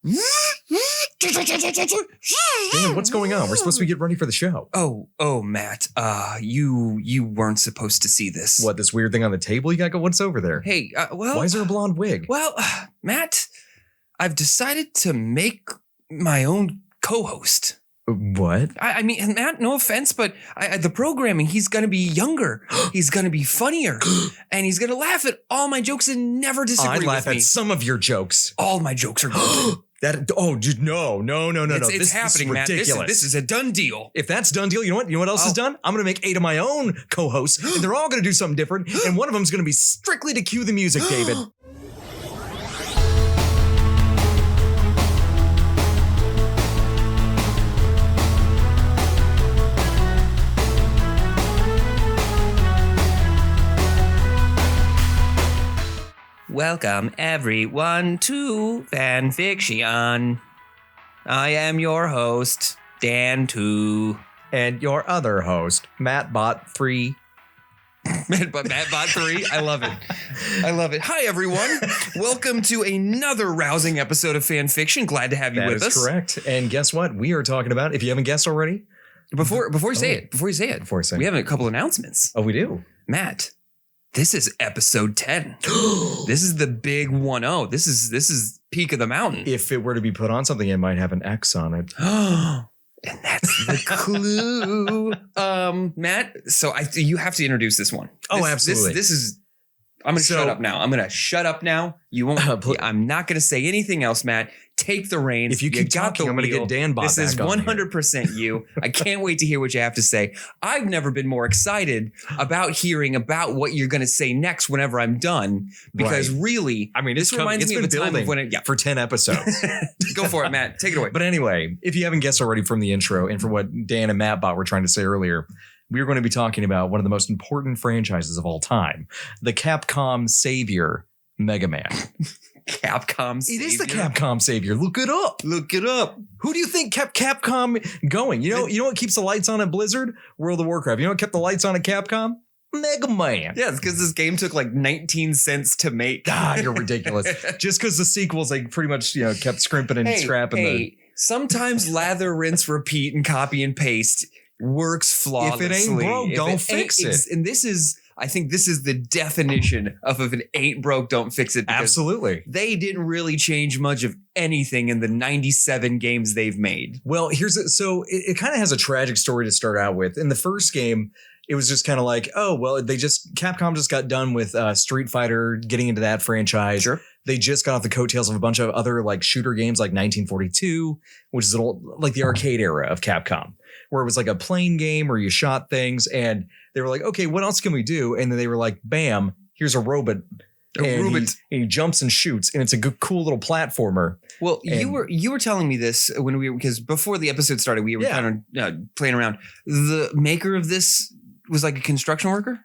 Dan, what's going on? We're supposed to be getting ready for the show. Oh, Matt. You weren't supposed to see this. What, this weird thing on the table you got go? What's over there? Hey, why is there a blonde wig? Well, Matt, I've decided to make my own co-host. What? I mean, Matt, no offense, but the programming, he's going to be younger. He's going to be funnier. And he's going to laugh at all my jokes and never disagree with me. I laugh at some of your jokes. All my jokes are good. No. It's happening, Matt. This is a done deal. If that's done deal, you know what else is done? I'm going to make 8 of my own co-hosts, and they're all going to do something different, and one of them's going to be strictly to cue the music, David. Welcome, everyone, to Fan-Fiction. I am your host, Dan 2. And your other host, MattBot3. MattBot3? I love it. Hi, everyone. Welcome to another rousing episode of Fan-Fiction. Glad to have you with us. That is correct. And guess what? We are talking about, if you haven't guessed already. Before you say it, we have a couple announcements. Oh, we do? Matt. This is episode 10. This is the big 1-0. This is peak of the mountain. If it were to be put on something, it might have an X on it. And that's the clue. Matt, so you have to introduce this one. Absolutely. This is I'm going to shut up now. I'm going to shut up now. You won't. I'm not going to say anything else, Matt. Take the reins. If you keep talking, I'm going to get Dan Bob. This is 100% you. I can't wait to hear what you have to say. I've never been more excited about hearing about what you're going to say next whenever I'm done. Because really, I mean, this reminds me of a time of when for 10 episodes. Go for it, Matt. Take it away. But anyway, if you haven't guessed already from the intro and from what Dan and MattBot were trying to say earlier, we're going to be talking about one of the most important franchises of all time, the Capcom savior, Mega Man. Capcom savior? It is the Capcom savior. Look it up. Who do you think kept Capcom going? You know what keeps the lights on at Blizzard? World of Warcraft. You know what kept the lights on at Capcom? Mega Man. Yeah, it's because this game took like 19 cents to make. God, you're ridiculous. Just because the sequels, like pretty much, kept scrimping and scrapping. Sometimes lather, rinse, repeat, and copy and paste works flawlessly. If it ain't broke, don't fix it. And I think this is the definition of if it ain't broke, don't fix it. Absolutely. They didn't really change much of anything in the 97 games they've made. Well, it kind of has a tragic story to start out with. In the first game, it was just kind of like, Capcom just got done with Street Fighter, getting into that franchise. Sure. They just got off the coattails of a bunch of other like shooter games like 1942, which is like the arcade era of Capcom, where it was like a plane game where you shot things, and they were like, okay, what else can we do? And then they were like, bam, here's a robot. And he jumps and shoots, and it's a good, cool little platformer. Well, you were telling me this because before the episode started, we were kind of playing around. The maker of this was like a construction worker?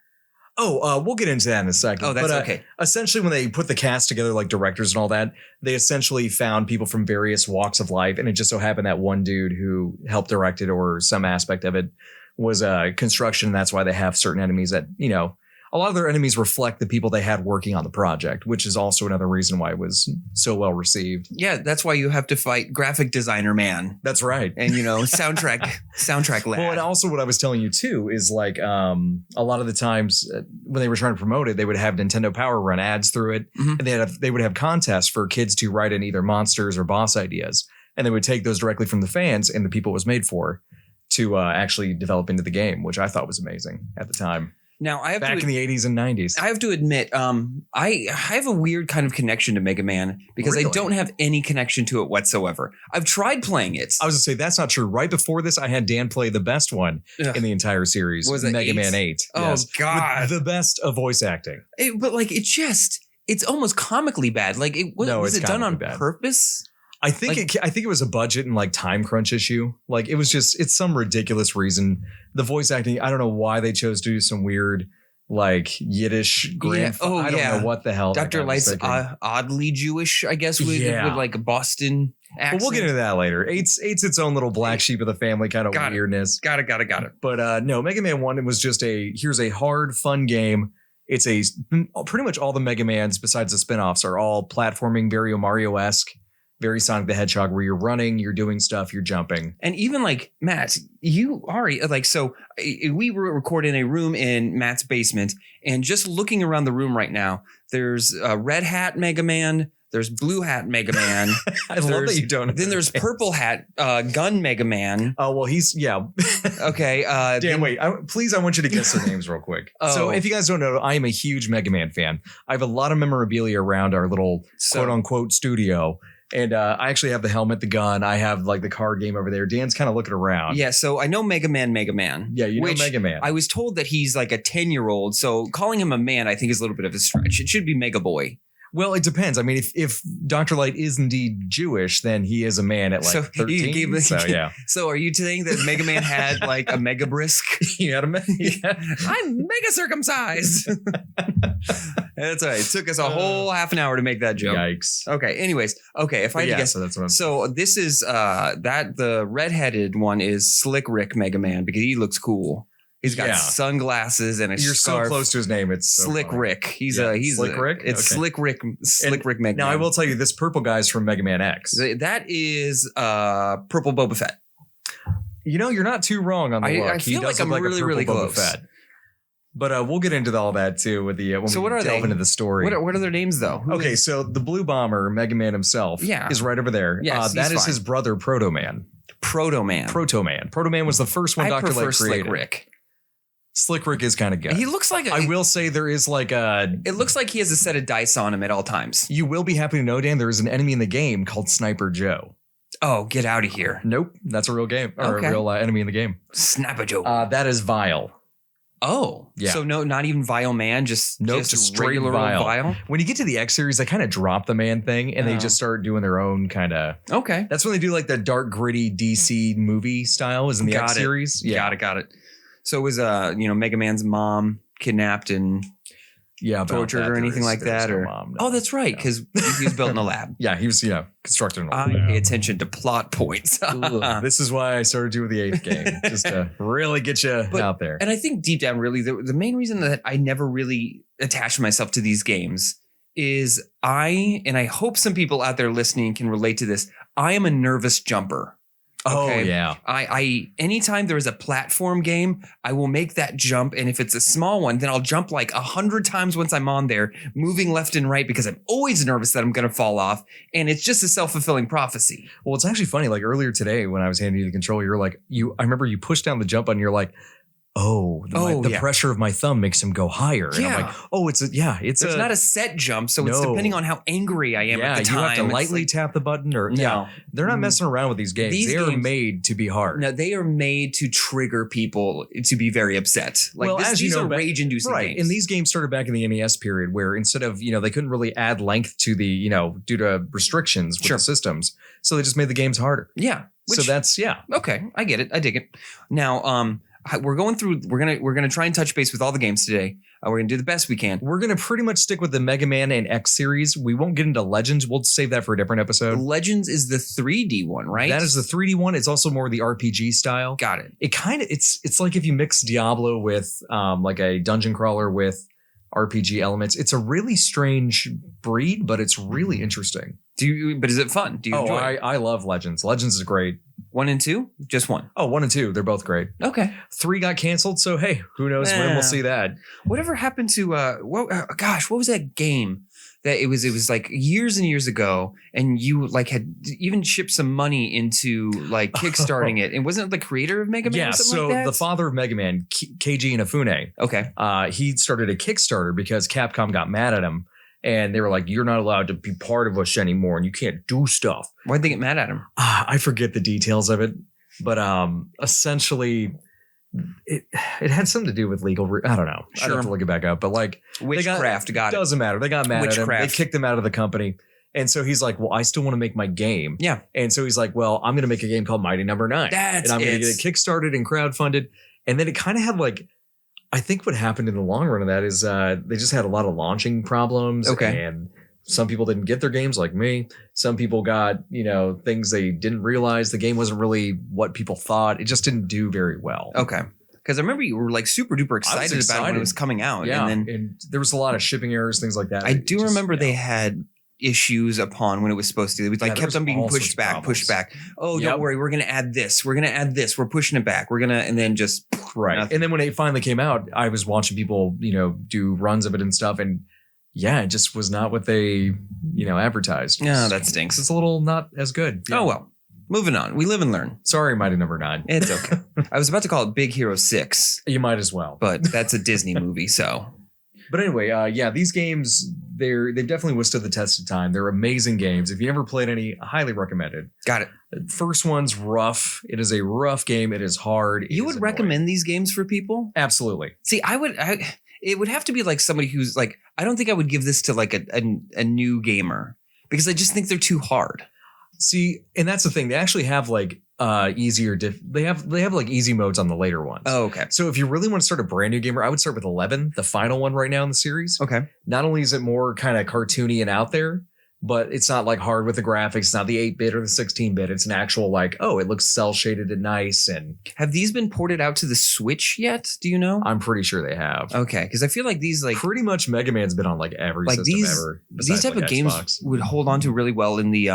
We'll get into that in a second. Oh, that's okay. Essentially, when they put the cast together, like directors and all that, they essentially found people from various walks of life. And it just so happened that one dude who helped direct it or some aspect of it was construction. And that's why they have certain enemies that, a lot of their enemies reflect the people they had working on the project, which is also another reason why it was so well received. Yeah, that's why you have to fight graphic designer man. That's right. And, soundtrack lad. Well, and also what I was telling you, too, is like a lot of the times when they were trying to promote it, they would have Nintendo Power run ads through it. Mm-hmm. And they would have contests for kids to write in either monsters or boss ideas. And they would take those directly from the fans and the people it was made for to actually develop into the game, which I thought was amazing at the time. Now, back in the 80s and 90s. I have to admit, I have a weird kind of connection to Mega Man because I don't have any connection to it whatsoever. I've tried playing it. I was going to say, that's not true. Right before this, I had Dan play the best one in the entire series. Was it Mega Man 8? Oh, yes. God. With the best of voice acting. It's almost comically bad. Like, was it done on purpose? I think it was a budget and like time crunch issue. Like it's some ridiculous reason. The voice acting, I don't know why they chose to do some weird like Yiddish I don't know what the hell. Dr. Light's oddly Jewish, I guess, with like a Boston accent. But we'll get into that later. Eight's its own little black sheep of the family kind of weirdness. Got it. But no, Mega Man 1, it was just here's a hard, fun game. It's pretty much all the Mega Mans besides the spinoffs are all platforming, very Mario-esque. very Sonic the Hedgehog, where you're running, you're doing stuff, you're jumping. And even like Matt, you are like, so we were recording in a room in Matt's basement, and just looking around the room right now, there's a red hat Mega Man. There's blue hat Mega Man. I love that you don't. Then there's purple hat gun Mega Man. Oh, well, okay. Dan, wait. I want you to guess their names real quick. So if you guys don't know, I am a huge Mega Man fan. I have a lot of memorabilia around our little quote unquote studio. And I actually have the helmet, the gun. I have like the card game over there. Dan's kind of looking around. Yeah, so I know Mega Man. Yeah, you know Mega Man. I was told that he's like a 10-year-old. So calling him a man, I think, is a little bit of a stretch. It should be Mega Boy. Well, it depends. I mean, if Dr. Light is indeed Jewish, then he is a man at like 13. So are you saying that Mega Man had like a mega brisk? He had a I'm mega circumcised. That's all right. It took us a whole half an hour to make that joke. Yikes. Okay. Anyways. Okay. If I had to guess. So that's what so this is the redheaded one is Slick Rick Mega Man because he looks cool. He's got sunglasses and a You're scarf. so close to his name. It's so Slick funny. Rick. He's Slick Rick. It's Slick Rick. Slick Rick Mega Man. Now I will tell you, this purple guy's from Mega Man X. That is purple Boba Fett. You know, you're not too wrong on the look. I feel like I'm really close. Fett. But we'll get into all that too with the when we delve into the story. What are their names though? So the blue bomber, Mega Man himself, is right over there. Yes, that is his brother, Proto Man. Proto Man was the first one Dr. Light created. Slick Rick. Slick Rick is kind of good. He looks like I will say there is like a... It looks like he has a set of dice on him at all times. You will be happy to know, Dan, there is an enemy in the game called Sniper Joe. Oh, get out of here. Nope. That's a real game. Or a real enemy in the game. Sniper Joe. That is Vile. Oh. Yeah. So no, not even Vile Man, just straight regular Vile. When you get to the X series, they kind of drop the man thing and they just start doing their own kind of... Okay. That's when they do like the dark, gritty DC movie style is in the X series. Yeah. Got it. So was Mega Man's mom kidnapped and tortured or anything like that? Or mom, no. Oh, that's right, because he was built in a lab. Yeah, he was constructed in a lab. I pay attention to plot points. This is why I started doing the 8th game, just to really get you out there. And I think deep down, really, the main reason that I never really attached myself to these games is I hope some people out there listening can relate to this. I am a nervous jumper. Okay. Oh yeah. I anytime there is a platform game, I will make that jump. And if it's a small one, then I'll jump like 100 times once I'm on there, moving left and right because I'm always nervous that I'm going to fall off. And it's just a self-fulfilling prophecy. Well, it's actually funny. Like earlier today when I was handing you the controller, you're like, I remember you pushed down the jump button. You're like, the pressure of my thumb makes him go higher. And I'm like, it's not a set jump. So it's depending on how angry I am at the time. You have to lightly tap the button they're not messing around with these games. They are made to be hard. No, they are made to trigger people to be very upset. Like these are rage-inducing games. And these games started back in the NES period where instead of, they couldn't really add length to the, due to restrictions with the systems. So they just made the games harder. Yeah. So that's, Okay. I get it. I dig it. Now, we're gonna try and touch base with all the games today. We're gonna do the best we can. We're gonna pretty much stick with the Mega Man and X series. We won't get into Legends. We'll save that for a different episode. Legends is the 3D one, right? That is the 3D one. It's also more the RPG style. Got it. It kind of it's like if you mix Diablo with like a dungeon crawler with RPG elements. It's a really strange breed, but it's really interesting. But is it fun? Do you enjoy it? I love Legends. Legends is great. 1 and 2? Just 1? Oh, 1 and 2. They're both great. Okay. 3 got canceled, so hey, who knows when we'll see that. Whatever happened to what was that game? That it was like years and years ago, and you like had even shipped some money into like kickstarting it, and wasn't it the creator of Mega Man? Yeah, or something like that? The father of Mega Man, Keiji Inafune. Okay, he started a Kickstarter because Capcom got mad at him, and they were like, "You're not allowed to be part of us anymore, and you can't do stuff." Why'd they get mad at him? I forget the details of it, but essentially. It had something to do with legal. I don't know. Sure. I have to look it back up. But like witchcraft, got it. Doesn't matter. They got mad at him. They kicked him out of the company. And so he's like, well, I still want to make my game. Yeah. And so he's like, well, I'm going to make a game called Mighty Number 9. And I'm going to get it kickstarted and crowdfunded. And then it kind of had like, I think what happened in the long run of that is they just had a lot of launching problems. Okay. And some people didn't get their games like me. Some people got, things they didn't realize. The game wasn't really what people thought. It just didn't do very well. Okay. Because I remember you were like super duper excited about it when it was coming out. Yeah. And there was a lot of shipping errors, things like that. I do remember they had issues upon when it was supposed to. It was like kept on being pushed back. Oh, don't worry, we're gonna add this. We're pushing it back. And then just nothing. And then when it finally came out, I was watching people, do runs of it and stuff, and yeah, it just was not what they, advertised. No, that stinks. It's a little not as good. Yeah. Oh well. Moving on. We live and learn. Sorry, Mighty Number 9. It's okay. I was about to call it Big Hero 6. You might as well. But that's a Disney movie, so. But anyway, these games, they've definitely withstood the test of time. They're amazing games. If you ever played any, highly recommended. Got it. First one's rough. It is a rough game. It is hard. You would recommend these games for people? Absolutely. See, it would have to be like somebody who's like, I don't think I would give this to like a new gamer because I just think they're too hard. See, and that's the thing. They actually have like easier. They have like easy modes on the later ones. Oh, okay. So if you really want to start a brand new gamer, I would start with 11, the final one right now in the series. Okay. Not only is it more kind of cartoony and out there, but it's not like hard with the graphics. It's not the 8-bit or the 16-bit. It's an actual like, oh, it looks cell shaded and nice. And have these been ported out to the Switch yet? Do you know? I'm pretty sure they have. Okay, because I feel like these like pretty much Mega Man's been on like every system ever. These type of games would hold on to really well in the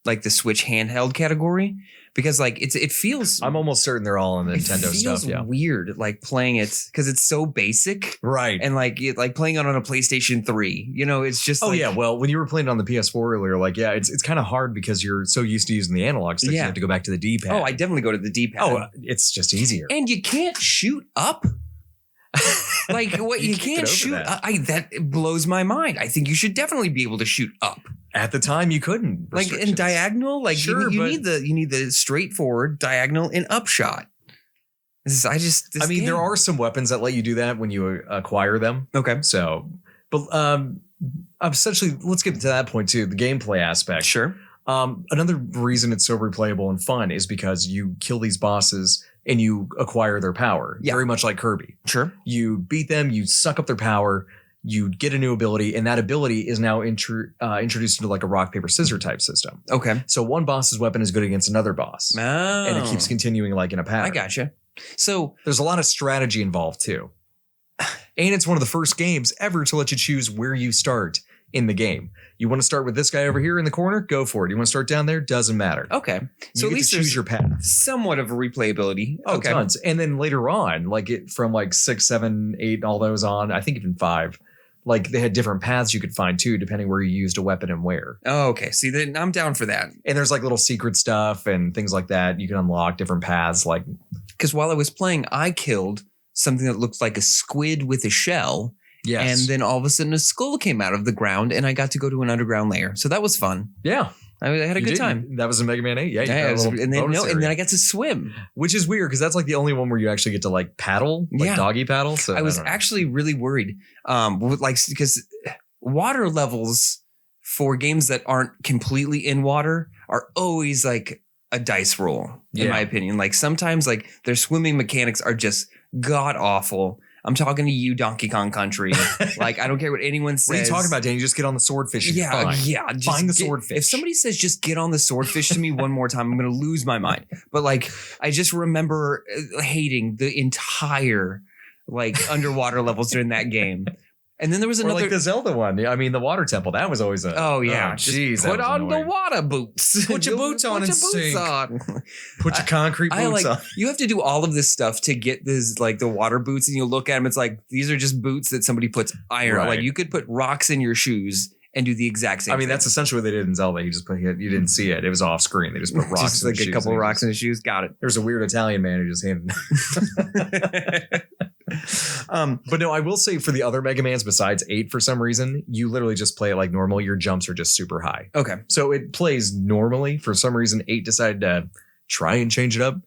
like the Switch handheld category because like it feels. I'm almost certain they're all on the Nintendo stuff. Yeah, weird like playing it because it's so basic, right? And like playing it on a PlayStation 3. It's just. Oh yeah, well when you were playing it on the PS4 earlier, like it's kind of hard because you're so used to using the analog sticks. You have to go back to the D-pad. Oh, I definitely go to the D-pad. Oh, it's just easier. And you can't shoot up. Like what you can't shoot. That blows my mind. I think you should definitely be able to shoot up. At the time, you couldn't. Like in diagonal, like sure, you need the straightforward diagonal and up shot. There are some weapons that let you do that when you acquire them. Okay. So, but essentially, let's get to that point too. The gameplay aspect. Sure. Another reason it's so replayable and fun is because you kill these bosses and you acquire their power. Yeah. Very much like Kirby. Sure. You beat them, you suck up their power. You get a new ability, and that ability is now introduced into like a rock, paper, scissors type system. Okay. So one boss's weapon is good against another boss. Oh. And it keeps continuing like in a pattern. I gotcha. So there's a lot of strategy involved too. And it's one of the first games ever to let you choose where you start in the game. You want to start with this guy over here in the corner? Go for it. You want to start down there? Doesn't matter. Okay. So at least choose your path. Somewhat of a replayability. Oh, okay. Tons. And then later on, like from like 6, 7, 8, all those on, I think even 5. Like they had different paths you could find too, depending where you used a weapon and where. Oh, okay. See, then I'm down for that. And there's like little secret stuff and things like that. You can unlock different paths. Like, because while I was playing, I killed something that looked like a squid with a shell. Yes. And then all of a sudden a skull came out of the ground and I got to go to an underground layer. So that was fun. Yeah. I had a good time. That was in Mega Man 8. Yeah. And then I got to swim. Which is weird because that's like the only one where you actually get to like paddle, like doggy paddle. So I was actually really worried. Because water levels for games that aren't completely in water are always like a dice roll, in my opinion. Like sometimes like their swimming mechanics are just god awful. I'm talking to you, Donkey Kong Country. Like, I don't care what anyone says. What are you talking about, Danny? Just get on the swordfish. Yeah. Find the swordfish. If somebody says just get on the swordfish to me one more time, I'm going to lose my mind. But like, I just remember hating the entire like underwater levels during that game. And then there was another, like the Zelda one. I mean, the water temple. That was always a. Oh yeah, jeez. Put on the water boots. Put your boots on and sink. Put your concrete boots on. You have to do all of this stuff to get this, like the water boots, and you look at them. It's like these are just boots that somebody puts iron. Right. Like you could put rocks in your shoes and do the exact same. I mean, that's essentially what they did in Zelda. You didn't see it. It was off screen. They just put rocks. Just like a couple of rocks in his shoes. Got it. There's a weird Italian man who just handed. But no, I will say for the other Mega Mans besides 8, for some reason, you literally just play it like normal. Your jumps are just super high. Okay. So it plays normally. For some reason, 8 decided to try and change it up.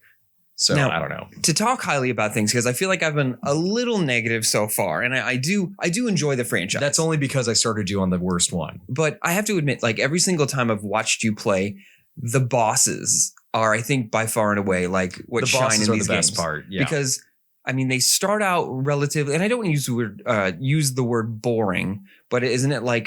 So now, I don't know. To talk highly about things, because I feel like I've been a little negative so far, and I do enjoy the franchise. That's only because I started you on the worst one. But I have to admit, like every single time I've watched you play, the bosses are, I think, by far and away like what shine in these games. The bosses are the best part. Yeah. Because I mean, they start out relatively, and I don't use the word boring, but isn't it like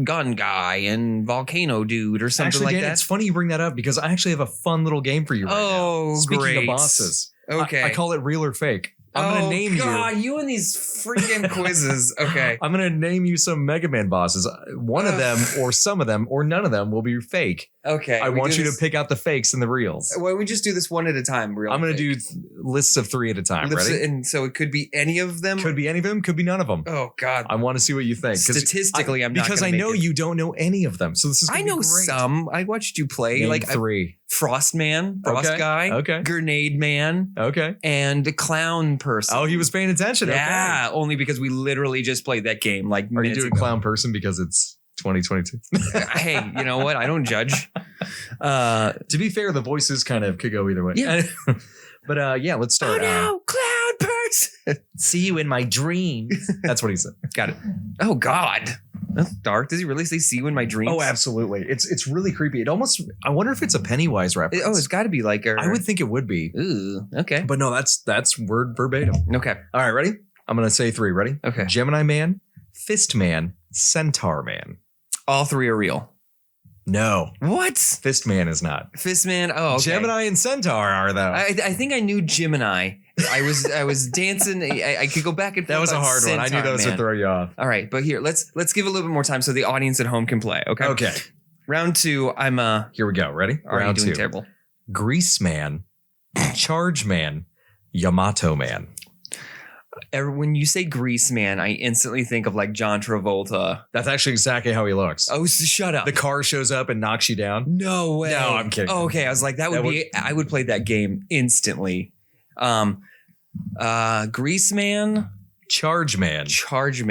gun guy and volcano dude or something actually, like Dan, that? It's funny you bring that up because I actually have a fun little game for you right now. Speaking of bosses. Okay. I call it real or fake. I'm going to name you and these freaking quizzes. Okay. I'm going to name you some Mega Man bosses. One of them or some of them or none of them will be fake. Okay. I want you to pick out the fakes and the reals. Why don't we just do this one at a time? I'm going to do lists of 3 at a time. Ready? And so it could be any of them? Could be any of them. Could be none of them. Oh, God. I want to see what you think. Statistically, I'm not because I know you don't know any of them. So this is I know some. I watched you play. Name like 3. Frost Guy. Okay. Grenade Man. Okay. And a Clown Person. Oh, he was paying attention. Yeah. Okay. Only because we literally just played that game like Are you doing Clown Person because it's 2022? Hey, you know what? I don't judge. To be fair, the voices kind of could go either way. Yeah. But yeah, let's start. Oh no, Clown Person. See you in my dreams. That's what he said. Got it. Oh God. That's dark. Does he really say "see you in my dreams"? Oh, absolutely. It's really creepy. It almost. I wonder if it's a Pennywise reference. Oh, it's got to be like. I would think it would be. Ooh. Okay. But no, that's word verbatim. Okay. All right, ready? I'm gonna say 3. Ready? Okay. Gemini Man, Fist Man, Centaur Man. All 3 are real. No. What? Fist Man is not. Fist Man. Oh, okay. Gemini and Centaur are though. I think I knew Gemini. I was dancing. I could go back and forth. That was a hard one. I knew those would throw you off. All right, but here let's give a little bit more time so the audience at home can play. Okay. Okay. Round 2. I'm Here we go. Ready? Round 2. Terrible. Grease Man, Charge Man, Yamato Man. When you say Grease Man, I instantly think of like John Travolta. That's actually exactly how he looks. Oh, shut up. The car shows up and knocks you down. No way. No, I'm kidding. Oh, okay. I was like, I would play that game instantly. Grease Man. Charge Man.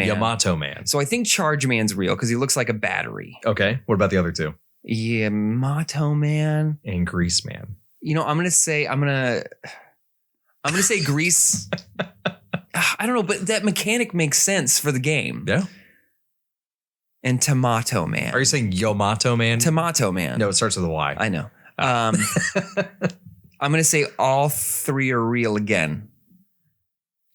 Yamato Man. So I think Charge Man's real because he looks like a battery. Okay. What about the other 2? Yamato Man. And Grease Man. You know, I'm gonna say Grease. I don't know, but that mechanic makes sense for the game. Yeah. And Tomato Man. Are you saying Yamato Man? Tomato Man. No, it starts with a Y. I know. I'm going to say all 3 are real again.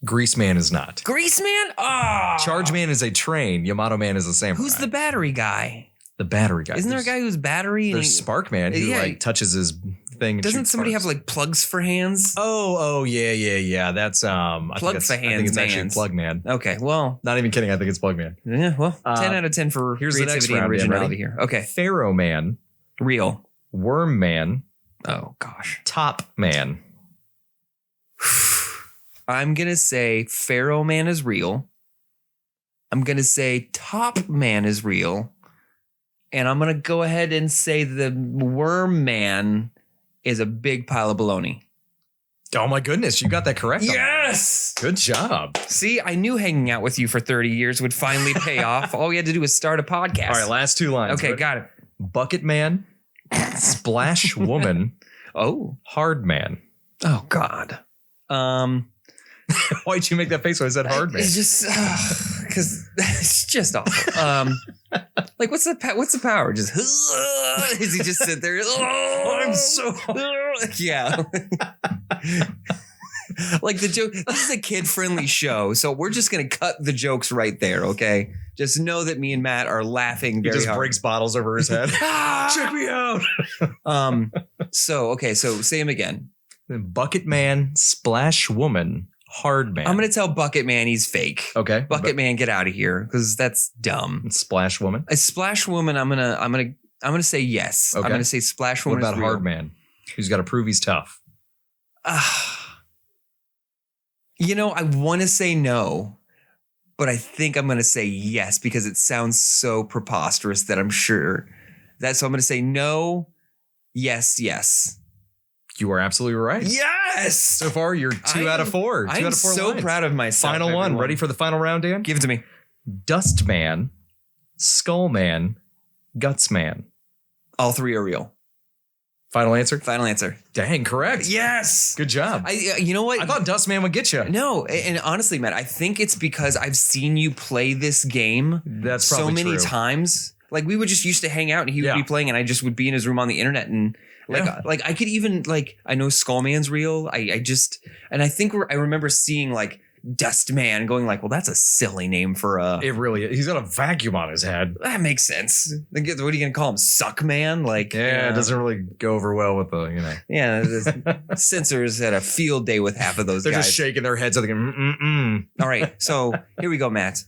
Grease Man is not. Grease Man? Oh. Charge Man is a train. Yamato Man is a samurai. Who's the battery guy? The battery guy. Isn't there a guy who's battery? There's Spark Man who like touches his thing. Doesn't somebody have like plugs for hands? Oh, yeah. That's plug for hands. I think it's actually Plug Man. Okay, well, not even kidding. I think it's Plug Man. Yeah, well, 10 out of 10 for here's creativity the next and originality here. Okay, Pharaoh Man, real. Worm Man. Oh gosh, Top Man. I'm gonna say Pharaoh Man is real. I'm gonna say Top Man is real. And I'm going to go ahead and say the Worm Man is a big pile of baloney. Oh, my goodness. You got that correct. Yes. Good job. See, I knew hanging out with you for 30 years would finally pay off. All we had to do was start a podcast. All right, last 2 lines. Okay, got it. Bucket Man, Splash Woman, Hard Man. Oh, God. Why'd you make that face when I said Hard Man? It's just because it's just awful. Like what's the power? Just does he just sit there? I'm so yeah. Like the joke. This is a kid-friendly show, so we're just gonna cut the jokes right there. Okay, just know that me and Matt are laughing very hard. He just breaks bottles over his head. Check me out. So say him again. Bucket Man, Splash Woman, Hard Man. I'm gonna tell Bucket Man he's fake. Okay, Bucket Man, get out of here because that's dumb. Splash Woman. A Splash Woman. I'm gonna say yes. Okay. I'm gonna say Splash Woman. What about Hard Man? Who's got to prove he's tough? You know, I want to say no, but I think I'm going to say yes because it sounds so preposterous that I'm sure that. So I'm going to say no, yes. You are absolutely right. Yes. So far, you're 2 out of 4. I'm so lines. proud of myself. Final one. Ready for the final round, Dan? Give it to me. Dust Man, Skull Man, Guts Man. All 3 are real. Final answer? Final answer. Dang, correct. Yes. Good job. You know what? I thought Dust Man would get you. No, and honestly, Matt, I think it's because I've seen you play this game That's probably so many true. times. Like we would just used to hang out and he would be playing and I just would be in his room on the internet and like I could even like I know Skullman's real. I think I remember seeing like Dust Man, going like, well, that's a silly name for a. It really is. He's got a vacuum on his head. That makes sense. What are you going to call him? Suck Man? Like, yeah, it doesn't really go over well with the, Yeah, the censors had a field day with half of those They're guys. just shaking their heads. Thinking, All right, so here we go, Matt.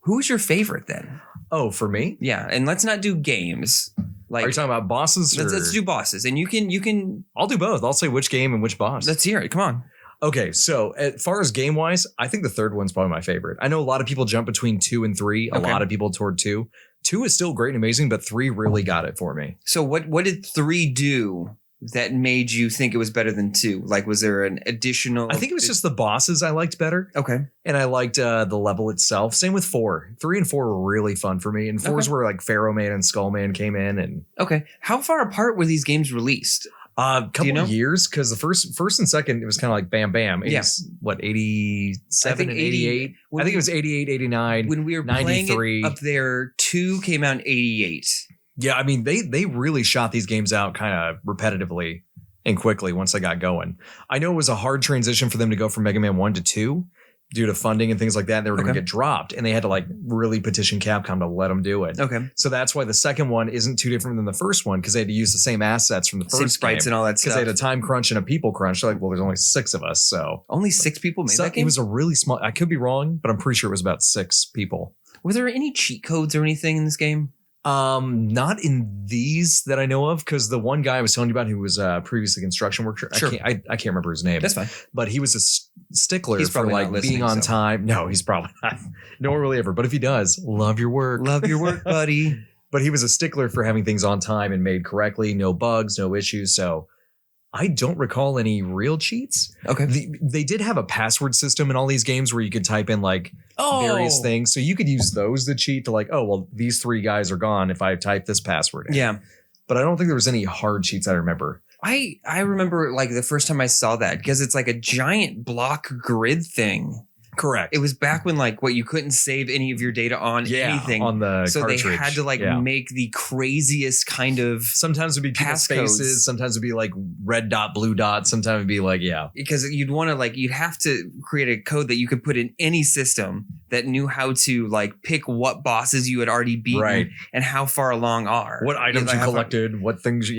Who's your favorite then? Oh, for me? Yeah, and let's not do games. Like, are you talking about bosses? Let's do bosses, and you can. I'll do both. I'll say which game and which boss. Let's hear it. Come on. Okay, so as far as game wise, I think the third one's probably my favorite. I know a lot of people jump between 2 and 3. A lot of people toward 2. 2 is still great and amazing, but 3 really got it for me. So what did 3 do that made you think it was better than 2? Like, was there an additional? I think it was just the bosses I liked better. Okay. And I liked the level itself. Same with 4. 3 and 4 were really fun for me. And 4 is where like Pharaoh Man and Skull Man came in. And okay. How far apart were these games released? Couple of years, because the first and second, it was kind of like bam, bam. Yes. What, 87 and 88? I think it was 88, 89, when we were 93. Playing it up there, 2 came out in 88. Yeah, I mean, they really shot these games out kind of repetitively and quickly once they got going. I know it was a hard transition for them to go from Mega Man 1 to 2 due to funding and things like that. They were going to get dropped, and they had to like really petition Capcom to let them do it. Okay. So that's why the second one isn't too different than the first one, because they had to use the same assets from the first same sprites game, and all that stuff. Because they had a time crunch and a people crunch. They're like, well, there's only 6 of us. So only 6 people made that game? It was a really small, I could be wrong, but I'm pretty sure it was about 6 people. Were there any cheat codes or anything in this game? Not in these that I know of, because the one guy I was telling you about who was previously construction worker, sure. I can't remember his name. That's fine. But he was a stickler for like being on time. No, he's probably not. No one really ever. But if he does, love your work. Love your work, buddy. But he was a stickler for having things on time and made correctly, no bugs, no issues. So I don't recall any real cheats. Okay. They did have a password system in all these games where you could type in like various things. So you could use those to cheat to like, oh, well, these 3 guys are gone if I type this password in. Yeah. But I don't think there was any hard cheats I remember. I remember like the first time I saw that, because it's like a giant block grid thing. Correct. It was back when like you couldn't save any of your data on anything on the cartridge. They had to make the craziest kind of, sometimes it'd be people's faces, sometimes it'd be like red dot, blue dot, sometimes it'd be like because you'd want to you'd have to create a code that you could put in any system that knew how to like pick what bosses you had already beaten and how far along are, what items you collected, what things.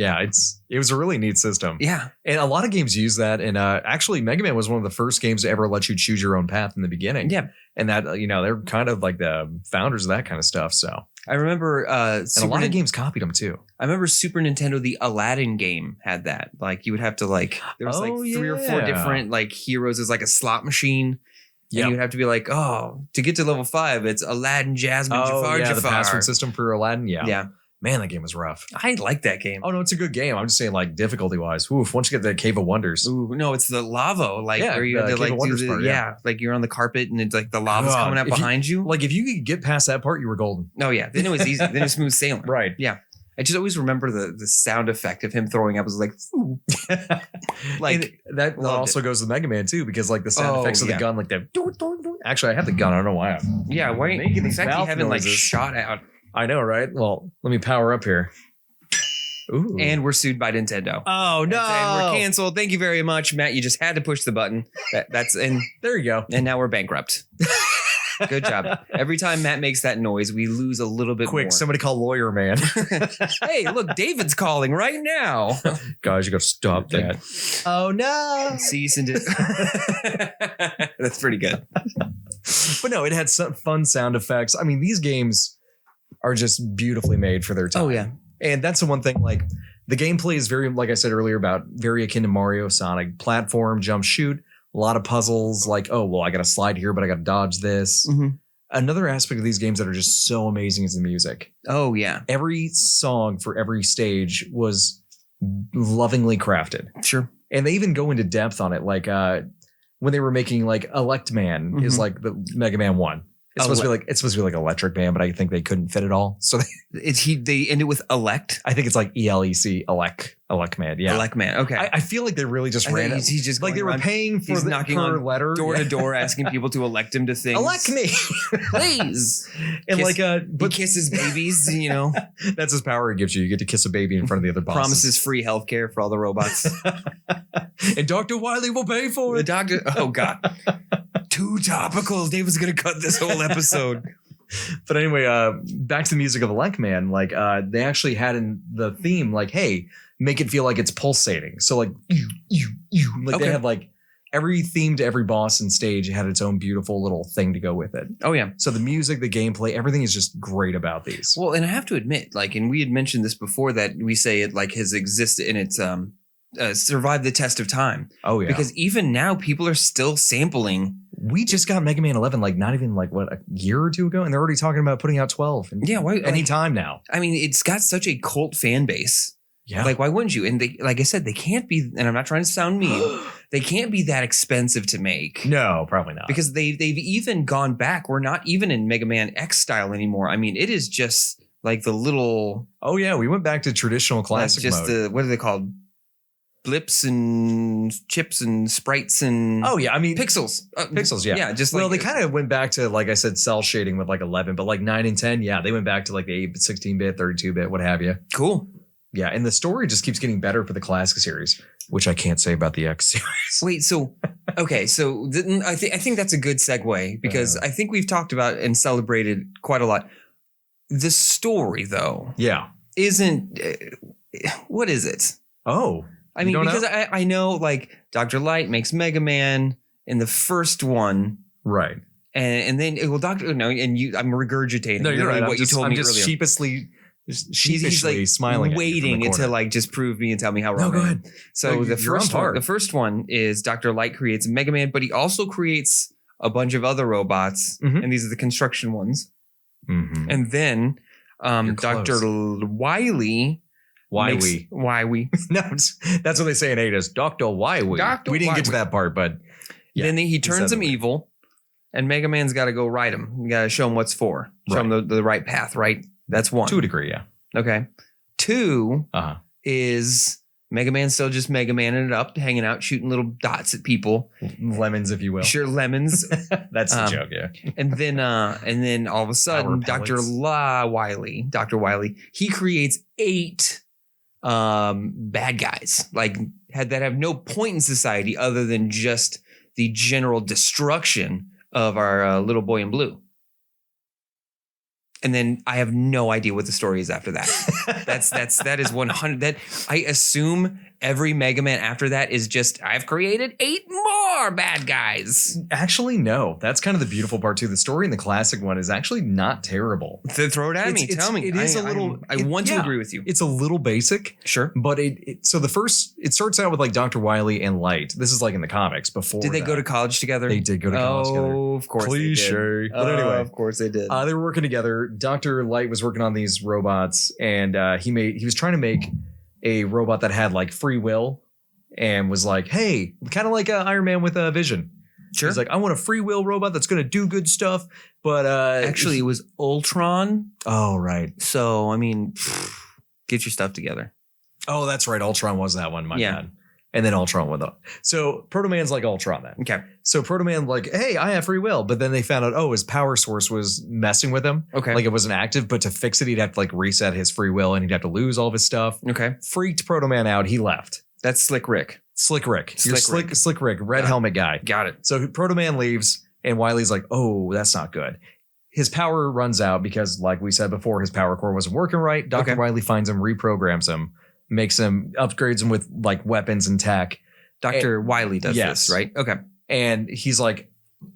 It was a really neat system. Yeah. And a lot of games use that. And actually Mega Man was one of the first games to ever let you choose your own path in the beginning. Yeah. And that, they're kind of like the founders of that kind of stuff. So I remember and a lot of games copied them too. I remember Super Nintendo, the Aladdin game had that. Like you would have to there was 3 or 4 different heroes as like a slot machine. And you'd have to be like, to get to level 5, it's Aladdin, Jasmine, Jafar, Jafar. The password system for Aladdin. Yeah. Yeah. Man, that game was rough. I like that game. Oh, no, it's a good game. I'm just saying, like, difficulty-wise. Oof, once you get the Cave of Wonders. Ooh, no, it's the lava. Where you have to, Cave of Wonders part, like you're on the carpet and it's like the lava's coming out behind you. Like, if you could get past that part, you were golden. Oh, yeah. Then it was easy. Then it was smooth sailing. Right. Yeah. I just always remember the sound effect of him throwing up was like, that also goes with Mega Man too, because like the sound effects of the gun, like that. Actually, I have the gun. I don't know why. Why making the fact you haven't noises. Shot out. I know, right? Well, let me power up here. Ooh. And we're sued by Nintendo. Oh no! And we're canceled. Thank you very much, Matt. You just had to push the button. And there you go. And now we're bankrupt. Good job. Every time Matt makes that noise, we lose a little bit more. Quick, somebody call Lawyer Man. Hey, look, David's calling right now. Guys, you got to stop that. Oh no! Cease and That's pretty good. But no, it had some fun sound effects. I mean, these games are just beautifully made for their time. Oh yeah. And that's the one thing, like the gameplay is very, like I said earlier, very akin to Mario, Sonic, platform, jump, shoot, a lot of puzzles like, oh, well, I got to slide here, but I got to dodge this. Mm-hmm. Another aspect of these games that are just so amazing is the music. Oh, yeah. Every song for every stage was lovingly crafted. Sure. And they even go into depth on it. Like when they were making like Elect Man is like the Mega Man 1. It's supposed to be like Electric Man, but I think they couldn't fit it all. So they end it with elect. I think it's like ELEC, Elect Man. Yeah, Elect Man. Okay. I feel like they really just ran it. He's just like they were paying for the knocking per on letter, door to door, asking people to elect him to things. Elect me, please. And but he kisses babies. You know, that's his power he gives you. You get to kiss a baby in front of the other bosses. Promises free healthcare for all the robots. And Dr. Wily will pay for it. The doctor. Oh God. Too topical. David's gonna cut this whole episode. But anyway, back to the music of Elect Man. Like they actually had in the theme, like, hey, make it feel like it's pulsating. So like like they had like every theme to every boss and stage had its own beautiful little thing to go with it. Oh yeah. So the music, the gameplay, everything is just great about these. Well, and I have to admit, like, and we had mentioned this before, that we say it like has existed in its survived the test of time. Oh yeah. Because even now people are still sampling. We just got Mega Man 11 like not even like what, a year or two ago, and they're already talking about putting out 12. And yeah, why, anytime now. I mean, it's got such a cult fan base. Yeah. Like, why wouldn't you? And they, like I said, they can't be, and I'm not trying to sound mean, they can't be that expensive to make. No, probably not. Because they've even gone back. We're not even in Mega Man X style anymore. I mean, it is just like the little. Oh yeah, we went back to traditional classic just mode. The, what are they called? Blips and chips and sprites and oh yeah, I mean pixels. Pixels, yeah. Yeah, just well, like they kind of went back to, like I said, cell shading with like 11, but like 9 and 10, yeah, they went back to like the 8-bit, 16-bit, 32-bit, what have you. Cool. Yeah, and the story just keeps getting better for the classic series, which I can't say about the X series. Wait, so okay, so I think that's a good segue, because I think we've talked about and celebrated quite a lot. The story, though, yeah, isn't. What is it? Oh. I mean, because I know, like, Dr. Light makes Mega Man in the first one. Right. And then, well, and you, I'm regurgitating. No, you're right. What you told me earlier. Sheepishly he's like smiling waiting to like just prove me and tell me how wrong. No, go ahead. So the first one is Dr. Light creates Mega Man, but he also creates a bunch of other robots. Mm-hmm. And these are the construction ones. Mm-hmm. And then Dr. Wily. Why we? No, that's what they say in Ada's. Dr. Why we? We didn't get to that part, but yeah, then he turns him evil, and Mega Man's got to go right him. You got to show him what's for. Show him the right path, right? That's one. To a degree, yeah. Okay. Two is Mega Man still just Mega Manning it up, hanging out, shooting little dots at people. Lemons, if you will. Sure, lemons. That's the joke, yeah. And then all of a sudden, Dr. Wily, he creates 8 bad guys, like that have no point in society other than just the general destruction of our little boy in blue. And then I have no idea what the story is after that. that is 100. That I assume every Mega Man after that is just, I've created 8 more bad guys. Actually, no. That's kind of the beautiful part too. The story in the classic one is actually not terrible. Throw it at me. Tell me. It is a little. I want to agree with you. It's a little basic, sure, but so it starts out with like Dr. Wily and Light. This is like in the comics before. Did they go to college together? They did go to college together. Oh, of course. Cliche. But anyway, of course they did. They were working together. Dr. Light was working on these robots, and he was trying to make a robot that had like free will, and was like, hey, kind of like Iron Man with a vision. Sure. He's like, I want a free will robot that's going to do good stuff. But actually, it was Ultron. Oh, right. So, I mean, get your stuff together. Oh, that's right. Ultron was that one. My bad. And then Ultron went up. So Proto Man's like Ultron then. Okay. So Proto Man like, hey, I have free will. But then they found out, his power source was messing with him. Okay. Like it wasn't active. But to fix it, he'd have to like reset his free will and he'd have to lose all of his stuff. Okay. Freaked Proto Man out. He left. That's Slick Rick. Slick Rick. Slick Rick. Red helmet guy. Got it. So Proto Man leaves and Wily's like, oh, that's not good. His power runs out because, like we said before, his power core wasn't working right. Dr. Wily finds him, reprograms him, makes him, upgrades him with like weapons and tech. Dr. Wily does this, right? Okay. And he's like,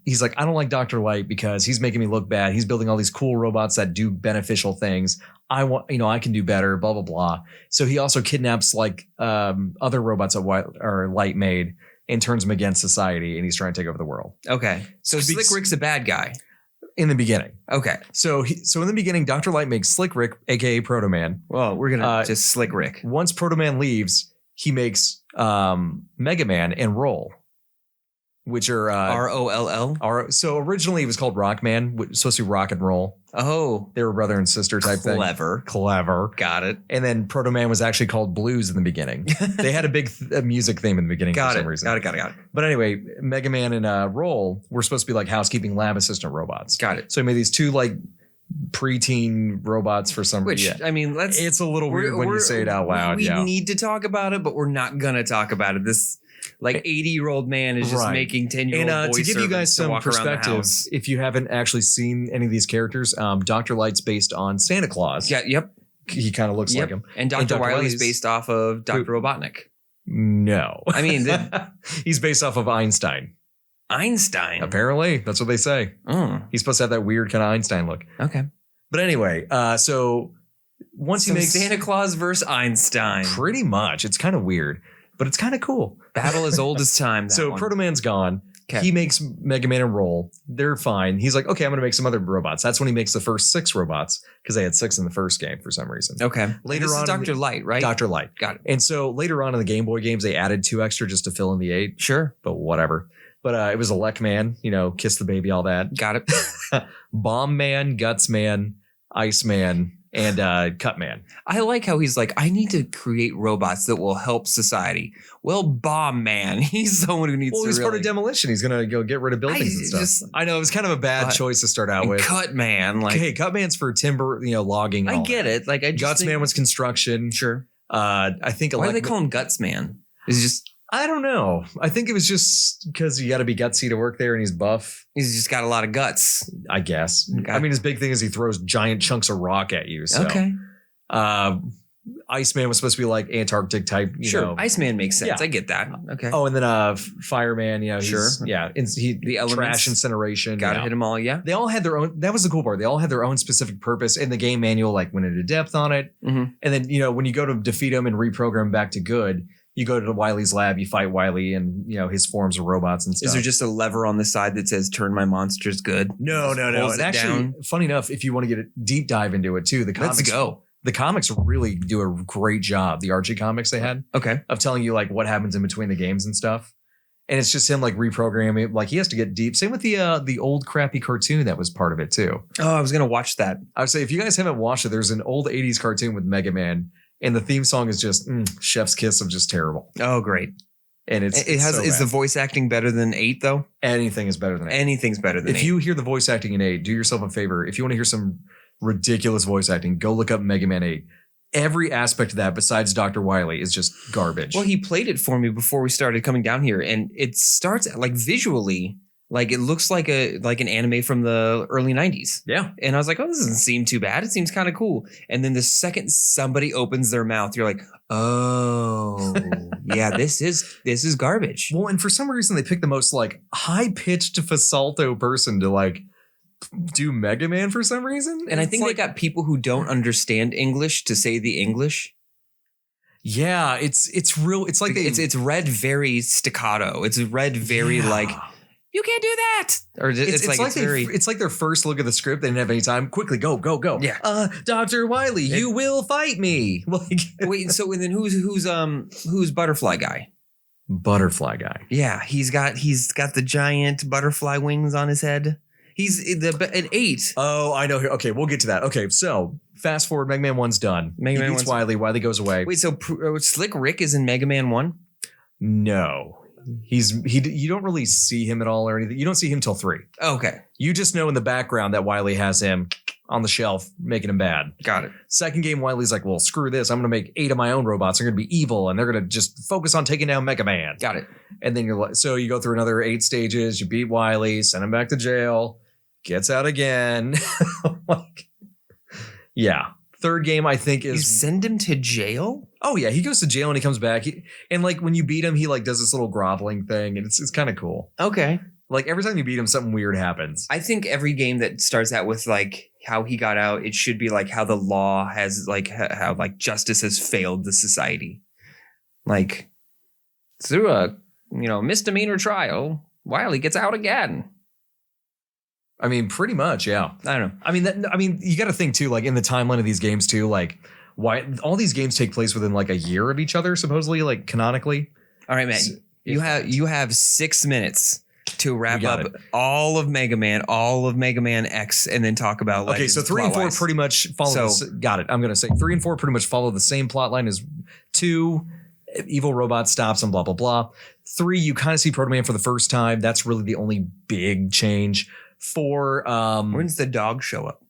I don't like Dr. Light because he's making me look bad. He's building all these cool robots that do beneficial things. I can do better, blah, blah, blah. So he also kidnaps like other robots that Light made and turns them against society. And he's trying to take over the world. Okay. So Slick Rick's a bad guy. In the beginning. Okay. So in the beginning, Dr. Light makes Slick Rick, aka Proto Man. Well, we're going to just Slick Rick. Once Proto Man leaves, he makes Mega Man and Roll, which are ROLL. So originally it was called Rockman, which was supposed to be rock and roll. Oh, they were brother and sister type thing. Clever. Got it. And then Proto Man was actually called Blues in the beginning. They had a big music theme in the beginning for some reason. Got it. But anyway, Mega Man and Roll were supposed to be like housekeeping lab assistant robots. Got it. So he made these two like preteen robots for some reason. Which, I mean, it's a little weird when you say it out loud. We need to talk about it, but we're not going to talk about it. This like 80-year-old man is just making 10-year-old boy to give you guys some perspective, if you haven't actually seen any of these characters, Dr. Light's based on Santa Claus. Yeah, yep. He kind of looks like him. And Dr. Wily is based off of Dr. Robotnik. No. I mean, he's based off of Einstein. Einstein? Apparently. That's what they say. He's supposed to have that weird kind of Einstein look. Okay. But anyway, so once he makes Santa Claus versus Einstein. Pretty much. It's kind of weird, but it's kind of cool. Battle as old as time. So Proto Man's gone. Okay. He makes Mega Man and Roll. They're fine. He's like, okay, I'm going to make some other robots. That's when he makes the first 6 robots because they had 6 in the first game for some reason. Okay. Later on, Dr. Light, right? Dr. Light. Got it. And so later on in the Game Boy games, they added 2 extra just to fill in the 8. Sure. But whatever. But it was Elect Man, Kiss the Baby, all that. Got it. Bomb Man, Guts Man, Ice Man, and Cut Man. I like how he's like, I need to create robots that will help society. Well, Bomb Man, he's someone who needs to he's part of demolition. He's going to go get rid of buildings and stuff. I know, it was kind of a bad choice to start out with. Cut Man. Hey, Cut Man's for timber, logging. I get it. Like, Guts Man was construction. Sure. I think. Why do they call him Guts Man? Is just... I don't know. I think it was just because you got to be gutsy to work there and he's buff. He's just got a lot of guts. I guess. Okay. I mean, his big thing is he throws giant chunks of rock at you. So. Okay. Iceman was supposed to be like Antarctic type. Sure. Iceman makes sense. Yeah. I get that. Okay. Oh, and then Fireman, sure. Yeah. The elements, trash incineration. Gotta hit them all. Yeah. They all had their own. That was the cool part. They all had their own specific purpose, and the game manual like went into depth on it. Mm-hmm. And then, when you go to defeat them and reprogram back to good, you go to Wily's lab, you fight Wily and, his forms of robots and stuff. Is there just a lever on the side that says turn my monsters good? No. And actually, funny enough, if you want to get a deep dive into it too, the comics really do a great job. The Archie comics they had. Okay. Of telling you like what happens in between the games and stuff. And it's just him like reprogramming. Like he has to get deep. Same with the old crappy cartoon that was part of it too. Oh, I was going to watch that. I would say if you guys haven't watched it, there's an old 80s cartoon with Mega Man. And the theme song is just chef's kiss of just terrible. Oh, great. And is the voice acting better than 8 though? Anything is better than 8. Anything's better than 8. If you hear the voice acting in 8, do yourself a favor. If you want to hear some ridiculous voice acting, go look up Mega Man 8. Every aspect of that besides Dr. Wily is just garbage. Well, he played it for me before we started coming down here, and it starts like visually. Like it looks like an anime from the early 90s. Yeah. And I was like, oh, this doesn't seem too bad. It seems kind of cool. And then the second somebody opens their mouth, you're like, oh, yeah, this is garbage. Well, and for some reason they picked the most like high-pitched Fasalto person to like do Mega Man for some reason. And I think they got people who don't understand English to say the English. Yeah, it's real. It's like it's read very staccato. It's read very like, you can't do that. Or it's like their first look at the script. They didn't have any time. Quickly, go. Yeah. Dr. Wily, you will fight me. Like, wait, so then who's Butterfly Guy? Butterfly Guy. Yeah, he's got the giant butterfly wings on his head. He's at 8. Oh, I know. Okay, we'll get to that. Okay, so fast forward. Mega Man 1's done. Mega Man 1's Wily. Wily goes away. Wait, so Slick Rick is in Mega Man 1? No. You don't really see him at all or anything. You don't see him till 3. Oh, okay. You just know in the background that Wily has him on the shelf making him bad. Got it. Second game, Wily's like, well, screw this. I'm going to make 8 of my own robots. They're going to be evil and they're going to just focus on taking down Mega Man. Got it. And then so you go through another 8 stages. You beat Wily, send him back to jail, gets out again. Yeah. Third game, I think, is... You send him to jail? Oh, yeah. He goes to jail and he comes back. And like when you beat him, he like does this little groveling thing. And it's kind of cool. Okay. Like every time you beat him, something weird happens. I think every game that starts out with like how he got out, it should be like how the law has like how like justice has failed the society. Like through a misdemeanor trial, Wily gets out again. I mean, pretty much, yeah. I don't know. I mean, you got to think too, like in the timeline of these games too, like why all these games take place within like a year of each other, supposedly, like canonically. All right, Matt. You have 6 minutes to wrap up all of Mega Man, all of Mega Man X, and then talk about Legends. Okay, so 3 and 4 pretty much follow this. Got it. I'm going to say 3 and 4 pretty much follow the same plot line as 2. Evil robot stops and blah, blah, blah. 3, you kind of see Proto Man for the first time. That's really the only big change. 4. When does the dog show up?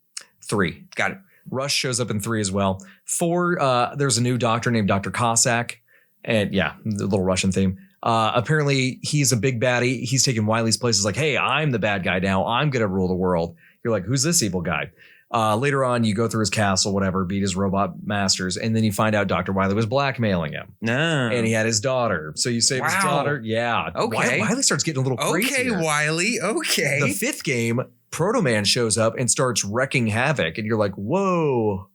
3. Got it. Rush shows up in 3 as well. 4, there's a new doctor named Dr. Cossack. And yeah, the little Russian theme. Apparently he's a big baddie. He's taking Wily's place. He's like, hey, I'm the bad guy now. I'm going to rule the world. You're like, who's this evil guy? Later on, you go through his castle, whatever, beat his robot masters. And then you find out Dr. Wily was blackmailing him. No. And he had his daughter. So you save his daughter. Yeah. Okay. Wily starts getting a little crazy. Okay, Wily. Okay. The 5th game, Proto Man shows up and starts wrecking havoc. And you're like, whoa,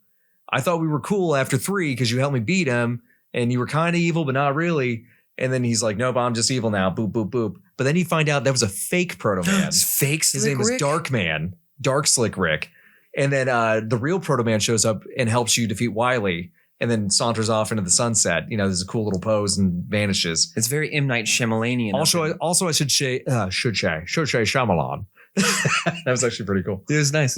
I thought we were cool after 3 because you helped me beat him. And you were kind of evil, but not really. And then he's like, nope, I'm just evil now. Boop, boop, boop. But then you find out that was a fake Proto Man. Fake Slick His name was Dark Man. Dark Slick Rick. And then the real Proto Man shows up and helps you defeat Wily. And then saunters off into the sunset. You know, there's a cool little pose and vanishes. It's very M. Night Shyamalanian. Also, I should say Shyamalan. That was actually pretty cool. It was nice.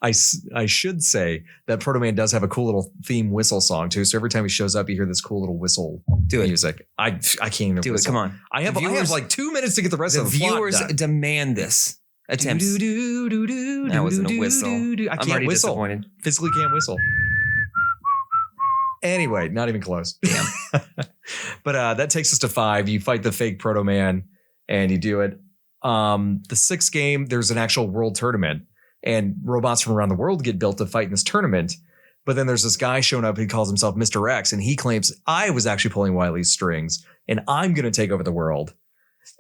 I should say that Proto Man does have a cool little theme whistle song too. So every time he shows up, you hear this cool little whistle music. I can't even do whistle. Come on. I have like 2 minutes to get the rest of the viewers plot done. Demand this. Attempts. That wasn't a whistle. I can't whistle. Disappointed. Physically can't whistle. Anyway, not even close. Damn. But that takes us to 5. You fight the fake Proto Man and you do it. The 6th game, there's an actual world tournament and robots from around the world get built to fight in this tournament. But then there's this guy showing up. He calls himself Mr. X and he claims I was actually pulling Wily's strings and I'm going to take over the world.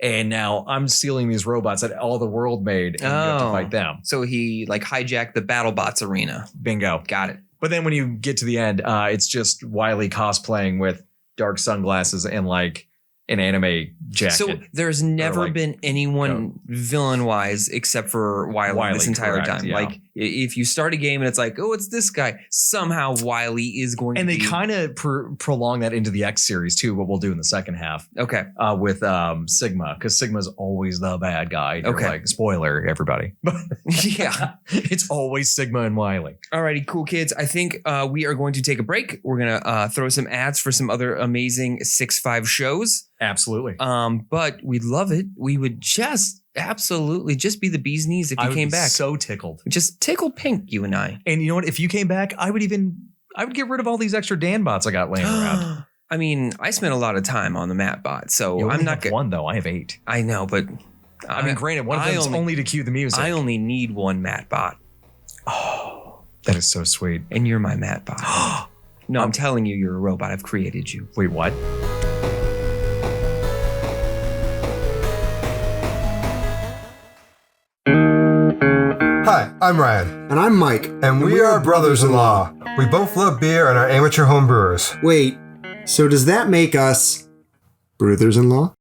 And now I'm stealing these robots that all the world made and you have to fight them. So he like hijacked the BattleBots arena. Bingo. Got it. But then when you get to the end, it's just Wily cosplaying with dark sunglasses and like an anime jacket. So there's never been anyone villain-wise except for Wily this entire time. Yeah. Like if you start a game and it's like, oh, it's this guy, somehow Wily is going to be. And they kind of prolong that into the X series too, what we'll do in the second half. Okay. With Sigma, because Sigma's always the bad guy. You're okay. Like, spoiler, everybody. Yeah. It's always Sigma and Wily. Alrighty, cool kids. I think we are going to take a break. We're going to throw some ads for some other amazing 6-5 shows. Absolutely. But we'd love it. We would just absolutely just be the bee's knees if you came back. So tickled. Just tickled pink, you and I. And you know what? If you came back, I would get rid of all these extra Dan bots I got laying around. I mean, I spent a lot of time on the Matt bot, so I'm not good. One though, I have 8. I know, but I mean, granted, one of them is only to cue the music. I only need one Matt bot. Oh, that is so sweet. And you're my Matt bot. No, I'm telling you, you're a robot. I've created you. Wait, what? Hi, I'm Ryan. And I'm Mike. And we are brothers-in-law. We both love beer and are amateur home brewers. Wait, so does that make us brothers-in-law?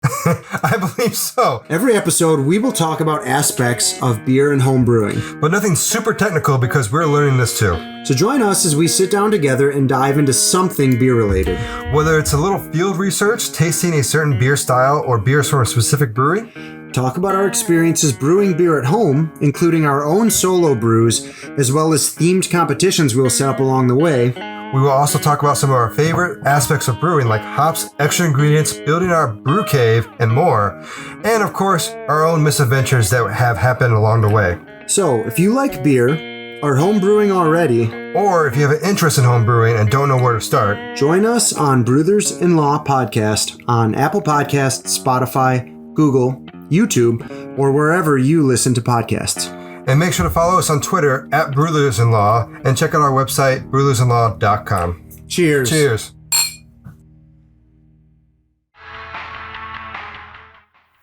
I believe so. Every episode, we will talk about aspects of beer and home brewing. But nothing super technical because we're learning this too. So join us as we sit down together and dive into something beer-related. Whether it's a little field research, tasting a certain beer style, or beers from a specific brewery. Talk about our experiences brewing beer at home, including our own solo brews, as well as themed competitions we'll set up along the way. We will also talk about some of our favorite aspects of brewing, like hops, extra ingredients, building our brew cave, and more. And of course, our own misadventures that have happened along the way. So, if you like beer, are home brewing already, or if you have an interest in home brewing and don't know where to start, join us on Brothers-in-Law Podcast on Apple Podcasts, Spotify, Google, YouTube, or wherever you listen to podcasts. And make sure to follow us on Twitter at Brothers-in-Law and check out our website, brothersinlaw.com. Cheers. Cheers.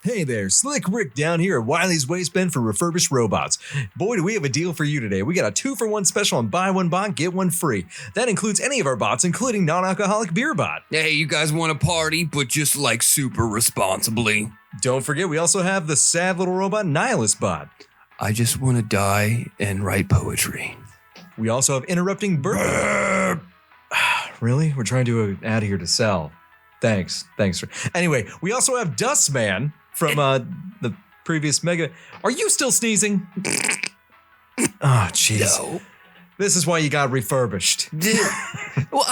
Hey there, Slick Rick down here at Wily's Waste Bin for refurbished robots. Boy, do we have a deal for you today. We got a 2-for-1 special on buy one bot, get one free. That includes any of our bots, including non-alcoholic beer bot. Hey, you guys want to party, but just like super responsibly. Don't forget, we also have the sad little robot Nihilist bot. I just want to die and write poetry. We also have interrupting burp. Really? We're trying to do an ad here to sell. Thanks. Anyway, we also have Dustman. from the previous Mega. Are you still sneezing? Oh, jeez. No. This is why you got refurbished. Well,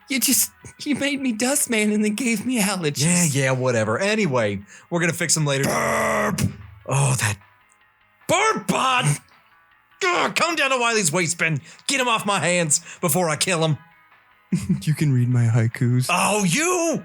you made me dust man and then gave me allergies. Yeah, whatever. Anyway, we're going to fix them later. Burp! Oh, that burp pod! Ugh, come down to Wiley's waste bin. Get him off my hands before I kill him. You can read my haikus. Oh, you!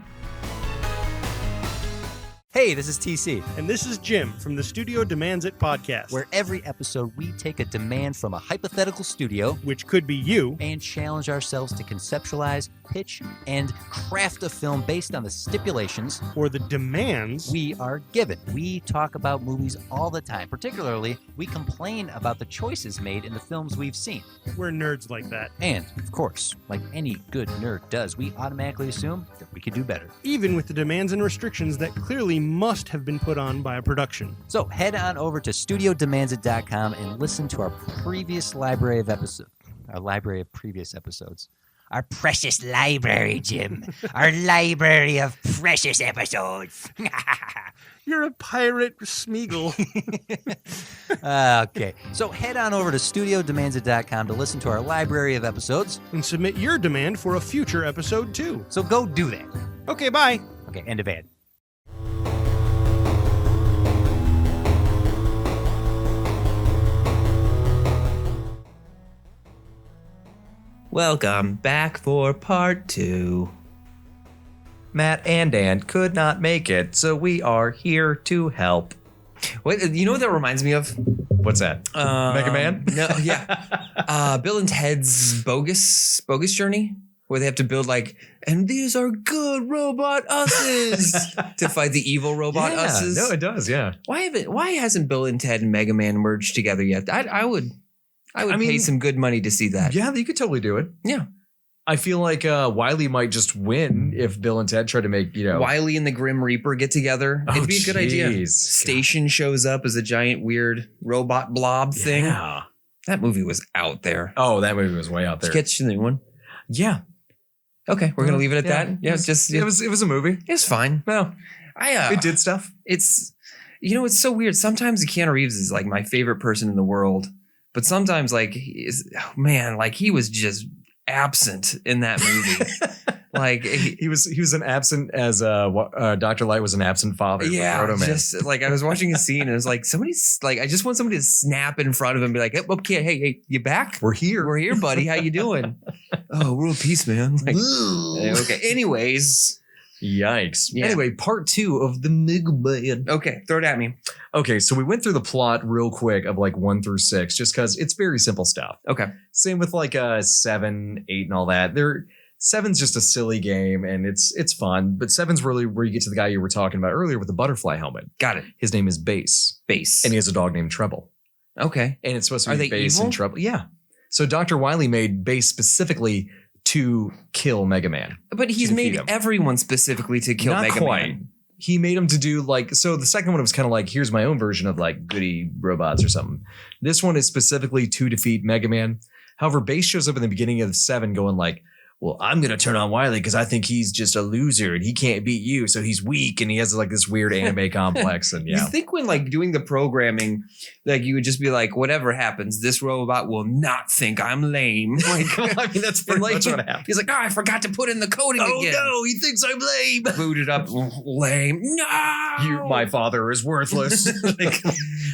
Hey, this is TC, And this is Jim from the Studio Demands It podcast, where every episode we take a demand from a hypothetical studio which could be you. and challenge ourselves to conceptualize, pitch, and craft a film based on the stipulations Or the demands. we are given. We talk about movies all the time. Particularly, we complain about the choices made in the films we've seen. We're nerds like that. And, of course, like any good nerd does, we automatically assume that we could do better. Even with the demands and restrictions that clearly must have been put on by a production. So head on over to studiodemandsit.com and listen to our previous library of episodes. Our library of previous episodes. Our precious library, Jim. Our library of precious episodes. You're a pirate, Smeagol. Okay, so head on over to studiodemandsit.com to listen to our library of episodes. And submit your demand for a future episode too. So go do that. Okay, bye. Okay, end of ad. Welcome back for part 2. Matt and Dan could not make it, so we are here to help. Wait, you know what that reminds me of? What's that? Mega Man? No, yeah. Bill and Ted's Bogus Journey, where they have to build and these are good robot us's to fight the evil robot us's. No, it does, yeah. Why hasn't Bill and Ted and Mega Man merged together yet? I would pay some good money to see that. Yeah, you could totally do it. Yeah. I feel like Wiley might just win if Bill and Ted try to make, Wiley and the Grim Reaper get together. Oh, It'd be a good idea. jeez. Station shows up as a giant weird robot blob thing. Yeah. That movie was out there. Oh, that movie was way out there. Did you catch the new one? Yeah. Okay, we're gonna leave it at that. Yeah, It was a movie. it's fine. No, it did stuff. It's it's so weird. Sometimes Keanu Reeves is like my favorite person in the world, but sometimes he was just absent in that movie. He was an absent as Dr. Light was an absent father. for Proto Man. Just I was watching a scene and it was like somebody's I just want somebody to snap in front of him and be like, okay, hey, you back? We're here. We're here, buddy. How you doing? Oh, world peace, man. Okay. Anyways. Yikes. Yeah. Anyway, part 2 of the Mega Man. Okay, throw it at me. Okay, so we went through the plot real quick of 1 through 6, just because it's very simple stuff. Okay. Same with 7, 8, and all that. 7's just a silly game and it's fun, but 7's really where you get to the guy you were talking about earlier with the butterfly helmet. Got it. His name is Bass. Bass. And he has a dog named Treble. Okay. And it's supposed to Are be they Bass evil? and Treble. Yeah. So Dr. Wily made Bass specifically to kill Mega Man. But he's defeat made him. everyone specifically to kill Not Mega quite. Man. He made him to do so the second one was kind of here's my own version of goody robots or something. This one is specifically to defeat Mega Man. However, Bass shows up in the beginning of 7 going well, I'm going to turn on Wily because I think he's just a loser and he can't beat you. So he's weak and he has this weird anime complex. And You think when doing the programming, you would just be whatever happens, this robot will not think I'm lame. I mean, that's pretty much what happened. He's I forgot to put in the coding again. No, he thinks I'm lame. Booted up, lame. No! My father is worthless.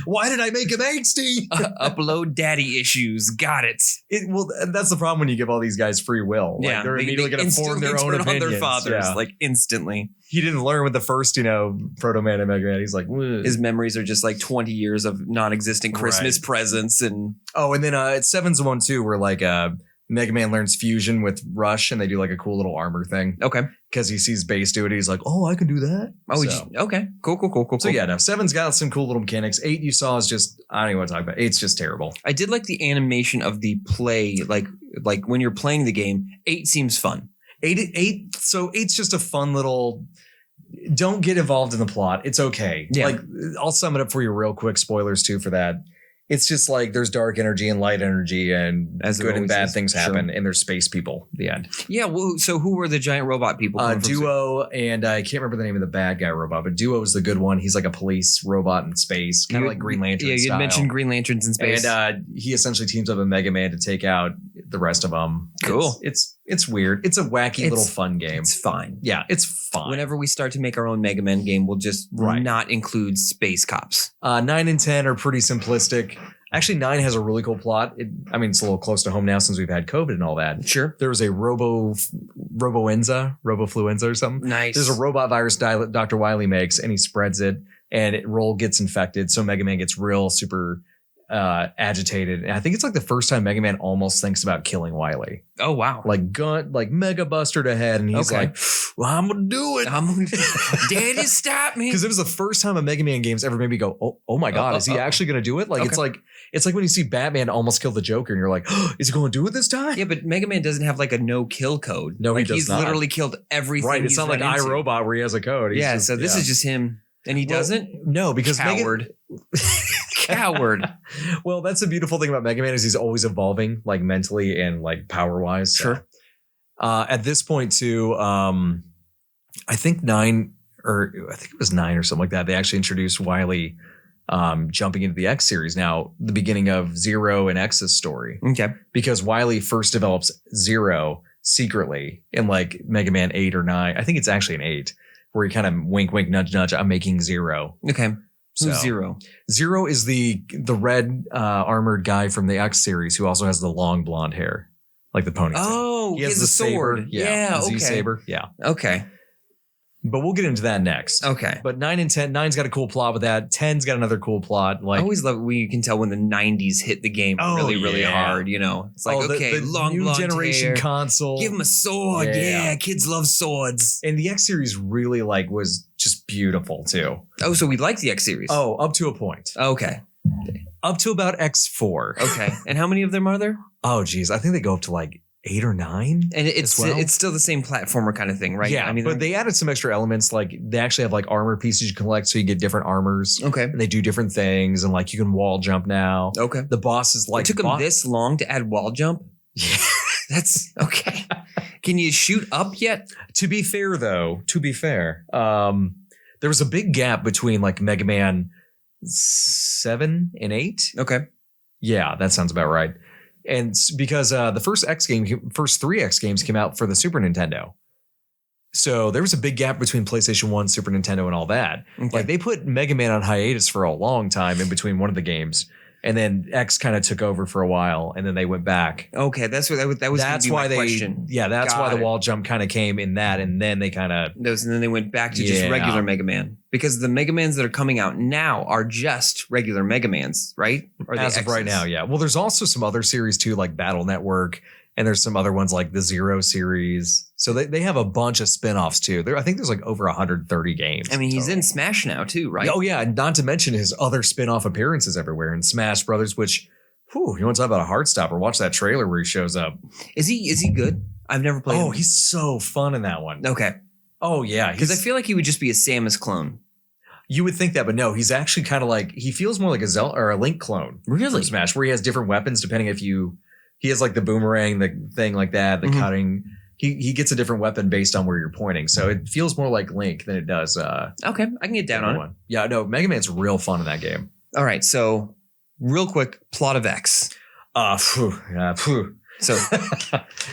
Why did I make him angsty? Upload daddy issues. Got it. Well, that's the problem when you give all these guys free will. Yeah, they're immediately going to form their own turn opinions. on their fathers, Yeah. Instantly. He didn't learn with the first, Proto Man and Mega Man. He's "Whoa." His memories are just 20 years of non-existent Christmas presents and and then it's 7's the one too where Mega Man learns fusion with Rush and they do a cool little armor thing. Okay. Because he sees Bass do it. He's oh, I can do that. Oh, So- okay. Cool. So yeah, no, 7's got some cool little mechanics. 8 you saw is just, I don't even want to talk about. 8's just terrible. I did like the animation of the play, like when you're playing the game. 8 seems fun. 8's just a fun little, don't get involved in the plot. It's okay. Yeah. I'll sum it up for you real quick. Spoilers too for that. It's just like there's dark energy and light energy, and As there good and always bad is. things Sure. happen, and there's space people at the end. Yeah. Well, so who were the giant robot people? coming from Duo, and I can't remember the name of the bad guy robot, but Duo is the good one. He's like a police robot in space, kind of like Green Lantern Yeah, you style. mentioned Green Lanterns in space. And he essentially teams up with Mega Man to take out the rest of them. Cool. It's weird. It's a wacky little fun game. It's fine. Yeah, it's fine. Whenever we start to make our own Mega Man game, we'll just Right. not include space cops. 9 and 10 are pretty simplistic. Actually, 9 has a really cool plot. It's a little close to home now since we've had COVID and all that. Sure. There was a robofluenza or something. Nice. There's a robot virus Dr. Wily makes, and he spreads it, and Roll gets infected. So Mega Man gets real super agitated. And I think it's like the first time Mega Man almost thinks about killing Wily. Oh, wow. Like Mega Buster to head, and he's Okay. like, well, I'm gonna do it. Daddy, stop me. Because it was the first time a Mega Man game's ever made me go, oh my God, is he actually going to do it? Like, Okay. it's like when you see Batman almost kill the Joker and you're like, oh, is he going to do it this time? Yeah, but Mega Man doesn't have like a no kill code. No, like, he does he's not. literally killed everything. Right. It's he's not like run into. iRobot where he has a code. Yeah. So this is just him. And he doesn't? No, because Coward. Coward. Well, that's the beautiful thing about Mega Man is he's always evolving, like mentally and like power wise. Sure. At this point too, I think it was 9 or something like that. They actually introduced Wily jumping into the X series. Now, the beginning of Zero and X's story. Okay. Because Wily first develops Zero secretly in like Mega Man 8 or 9. I think it's actually an 8 where he kind of wink, wink, nudge, nudge. I'm making Zero. Okay. Who's So- Zero? Zero is the red armored guy from the X series who also has the long blonde hair, like the ponytail. Oh, he has the a sword. saber. Yeah, the okay. Z-saber. Yeah. Okay. But we'll get into that next. Okay. But 9 and 10, 9's got a cool plot with that. 10's got another cool plot. Like I always love it when you can tell when the 90s hit the game Oh, really yeah. hard, you know. It's like, the long new blonde generation hair. console. Give him a sword. Yeah. Yeah, kids love swords. And the X series really was just beautiful too. Oh, so we like the X series. Oh, up to a point. Okay. Up to about X4. Okay. And how many of them are there? Oh, geez. I think they go up to like 8 or 9. And it's as well. it's still the same platformer kind of thing, right? Yeah, but they added some extra elements. Like they actually have like armor pieces you collect, so you get different armors. Okay. And they do different things, and like you can wall jump now. Okay. The boss is like It took them this long to add wall jump? Yeah. That's okay. Can you shoot up yet? To be fair, though, there was a big gap between like Mega Man 7 and 8. Okay. Yeah, that sounds about right. And because the first 3 X games came out for the Super Nintendo. So there was a big gap between PlayStation 1, Super Nintendo, and all that. Okay. Like they put Mega Man on hiatus for a long time in between one of the games. And then X kind of took over for a while, and then they went back. Okay, that's what that was. That's gonna why be my question. that's Got why the it. wall jump kind of came in that, and then they kind of And then they went back to just Yeah. regular Mega Man because the Mega Mans that are coming out now are just regular Mega Mans, right? Or as of right now, yeah. Well, there's also some other series too, like Battle Network, and there's some other ones like the Zero series. So they have a bunch of spin-offs too. I think there's like over 130 games. I mean, he's total. in Smash now too, right? Oh yeah, and not to mention his other spin-off appearances everywhere in Smash Brothers, which, whew, you want to talk about a heart stopper? Watch that trailer where he shows up. Is he good? I've never played. Oh, him. he's so fun in that one. Okay. Oh yeah, Because I feel like he would just be a Samus clone. you would think that, but no, he's actually kind of like, he feels more like a Zelda or a Link clone. Really? From Smash, where he has different weapons depending if he has like the boomerang, the thing like that, the Mhm. cutting. He gets a different weapon based on where you're pointing. So it feels more like Link than it does Okay, I can get down on it. one. Yeah, no, Mega Man's real fun in that game. All right, so real quick, plot of X. Phew. So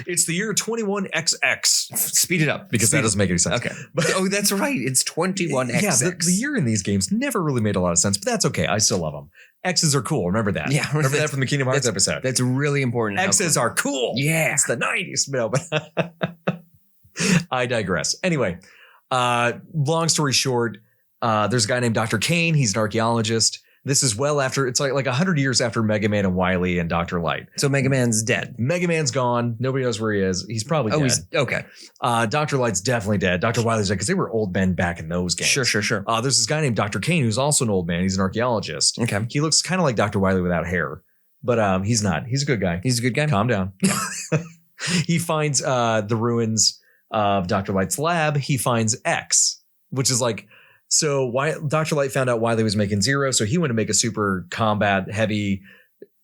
It's the year 21XX. speed it up Because that Speed doesn't make any sense. Okay. But Oh, that's right. It's 21XX. yeah, the year in these games never really made a lot of sense, but that's okay. I still love them. X's are cool. Remember that. Yeah, Remember that from the Kingdom Hearts episode. That's really important. X's are cool. Yeah. It's the 90s. No, but I digress. Anyway, long story short, there's a guy named Dr. Kane. He's an archaeologist. This is well after, it's like 100 years after Mega Man and Wily and Dr. Light. So Mega Man's dead. Mega Man's gone. Nobody knows where he is. He's probably dead. He's okay. Dr. Light's definitely dead. Dr. Wily's dead because they were old men back in those games. Sure. There's this guy named Dr. Kane who's also an old man. He's an archaeologist. Okay. He looks kind of like Dr. Wily without hair, but he's not. He's a good guy. He's a good guy. Calm down. He finds the ruins of Dr. Light's lab. He finds X, which is like So Dr. Light found out Wily was making Zero, so he wanted to make a super combat heavy,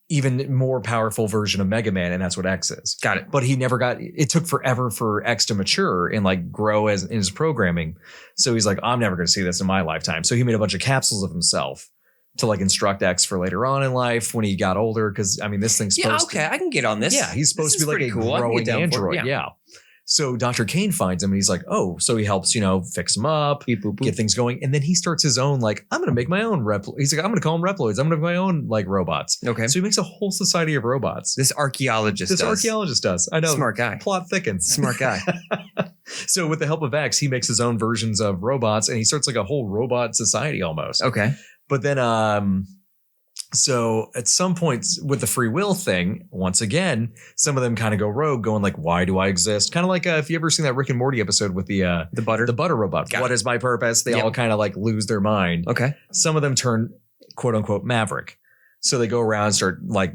even more powerful version of Mega Man, and that's what X is. Got it. But he never got. It took forever for X to mature and like grow in his programming. So he's like, I'm never going to see this in my lifetime. So he made a bunch of capsules of himself to like instruct X for later on in life when he got older. Because I mean, this thing's supposed to, I can get on this. Yeah, he's supposed to be like a growing android. Yeah. So Dr. Kane finds him and he's like, oh, so he helps, fix him up, Beep, boop, boop. get things going. And then he starts his own, like, I'm going to make my own He's like, I'm going to call them Reploids. I'm going to make my own like robots. Okay. So he makes a whole society of robots. This archaeologist does. I know. Smart guy. Plot thickens. Smart guy. So with the help of X, he makes his own versions of robots and he starts like a whole robot society almost. Okay. But then, so at some point with the free will thing, once again, some of them kind of go rogue, going like, why do I exist? Kind of like if you ever seen that Rick and Morty episode with the butter robot. What is my purpose? They all kind of like lose their mind. Okay. Some of them turn quote unquote maverick. So they go around, start like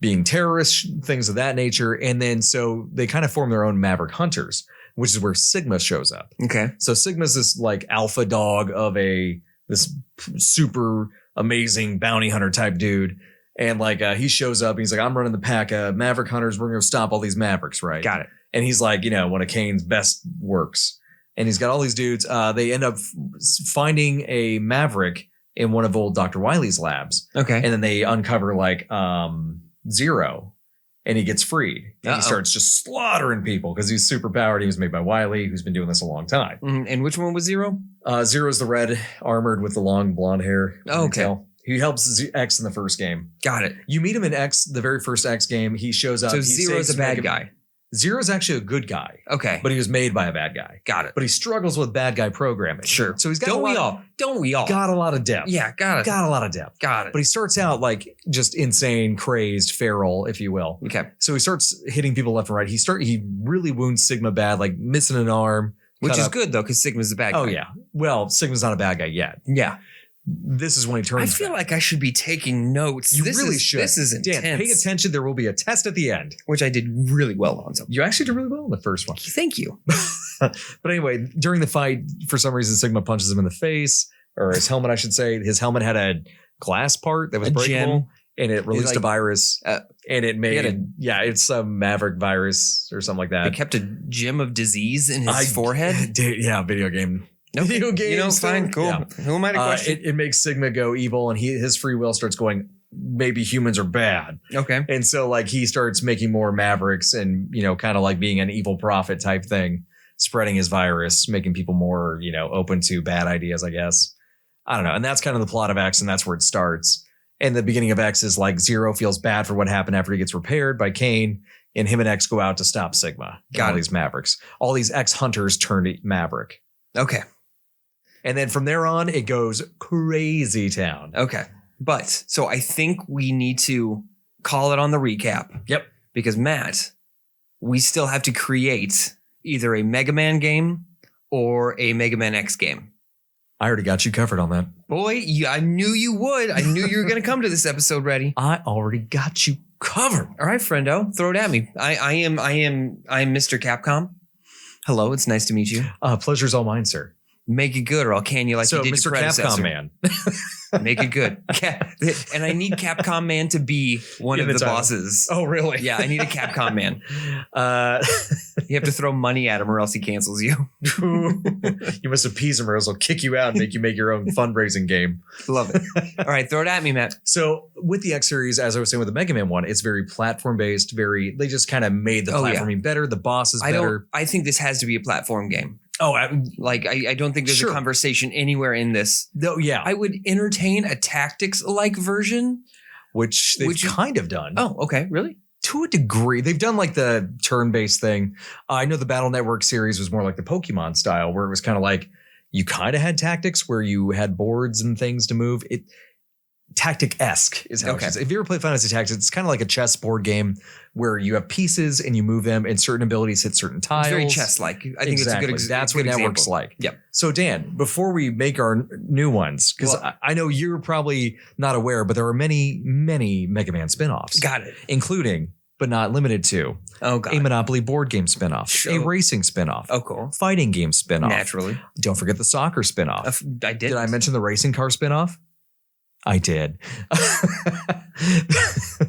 being terrorists, things of that nature. And then so they kind of form their own maverick hunters, which is where Sigma shows up. Okay. So Sigma's this like alpha dog of this super amazing bounty hunter type dude. And like he shows up and he's like, I'm running the pack of Maverick hunters. We're going to stop all these Mavericks, right? Got it. And he's like, one of Kane's best works. And he's got all these dudes. They end up finding a Maverick in one of old Dr. Wily's labs. Okay. And then they uncover like Zero and he gets freed. And he starts just slaughtering people because he's super powered. He was made by Wily, who's been doing this a long time. And which one was Zero? Zero's the red armored with the long blonde hair. Oh, okay. He helps X in the first game. Got it. You meet him in X, the very first X game. He shows up. So Zero's a bad guy. Zero's actually a good guy. Okay. But he was made by a bad guy. Got it. But he struggles with bad guy programming. Sure. So he's got Don't we all? Got a lot of depth. Yeah, got it. Got a lot of depth. Got it. But he starts out like just insane, crazed, feral, if you will. Okay. So he starts hitting people left and right. He really wounds Sigma bad, like missing an arm. Which is good though, because Sigma's a bad guy. Oh yeah. Well, Sigma's not a bad guy yet. Yeah. This is when he turns. I feel like I should be taking notes. You really should. This is intense. Dan, pay attention. There will be a test at the end. Which I did really well on. So you actually did really well in the first one. Thank you. But anyway, during the fight, for some reason, Sigma punches him in the face, or his helmet, I should say. His helmet had a glass part that was breakable, and it released a virus, and it made it's some Maverick virus or something like that. It kept a gem of disease in his forehead. Video game. Okay. Video games. Fine, cool. Yeah. Who am I to question? It makes Sigma go evil, and his free will starts going, maybe humans are bad. Okay. And so like he starts making more Mavericks and, kind of like being an evil prophet type thing, spreading his virus, making people more, open to bad ideas, I guess. I don't know. And that's kind of the plot of X, and that's where it starts. And the beginning of X is like Zero feels bad for what happened after he gets repaired by Kane, and him and X go out to stop Sigma. Got all these Mavericks. All these X hunters turn to Maverick. Okay. And then from there on, it goes crazy town. Okay. But so I think we need to call it on the recap. Yep. Because Matt, we still have to create either a Mega Man game or a Mega Man X game. I already got you covered on that. Boy, I knew you would. I knew you were going to come to this episode ready. I already got you covered. All right, friendo, throw it at me. I am Mr. Capcom. Hello, it's nice to meet you. Pleasure's all mine, sir. Make it good, or I'll can you like you did Mr. your predecessor. Capcom Man. Make it good. And I need Capcom Man to be one of the bosses. Oh, really? Yeah, I need a Capcom Man. You have to throw money at him or else he cancels you. You must appease him or else he'll kick you out and make you make your own fundraising game. Love it. All right, throw it at me, Matt. So with the X series, as I was saying with the Mega Man one, it's very platform based. They just kind of made the platforming better. The boss is better. I think this has to be a platform game. Oh, I don't think there's a conversation anywhere in this. No, yeah. I would entertain a tactics-like version. Which they've kind of done. Oh, okay. Really? To a degree. They've done like the turn-based thing. I know the Battle Network series was more like the Pokemon style, where it was kind of like you kind of had tactics where you had boards and things to move. Tactic-esque is how it is. If you ever play Final Fantasy Tactics, it's kind of like a chess board game where you have pieces and you move them and certain abilities hit certain tiles. It's very chess-like. I think it's a good example. That's what Network's like. Yep. So Dan, before we make our new ones, because I know you're probably not aware, but there are many, many Mega Man spinoffs. Got it. Including but not limited to. Oh, God. A Monopoly board game spinoff. Sure. A racing spinoff. Oh, cool. Fighting game spinoff. Naturally. Don't forget the soccer spinoff. I did. Did I mention the racing car spinoff? I did.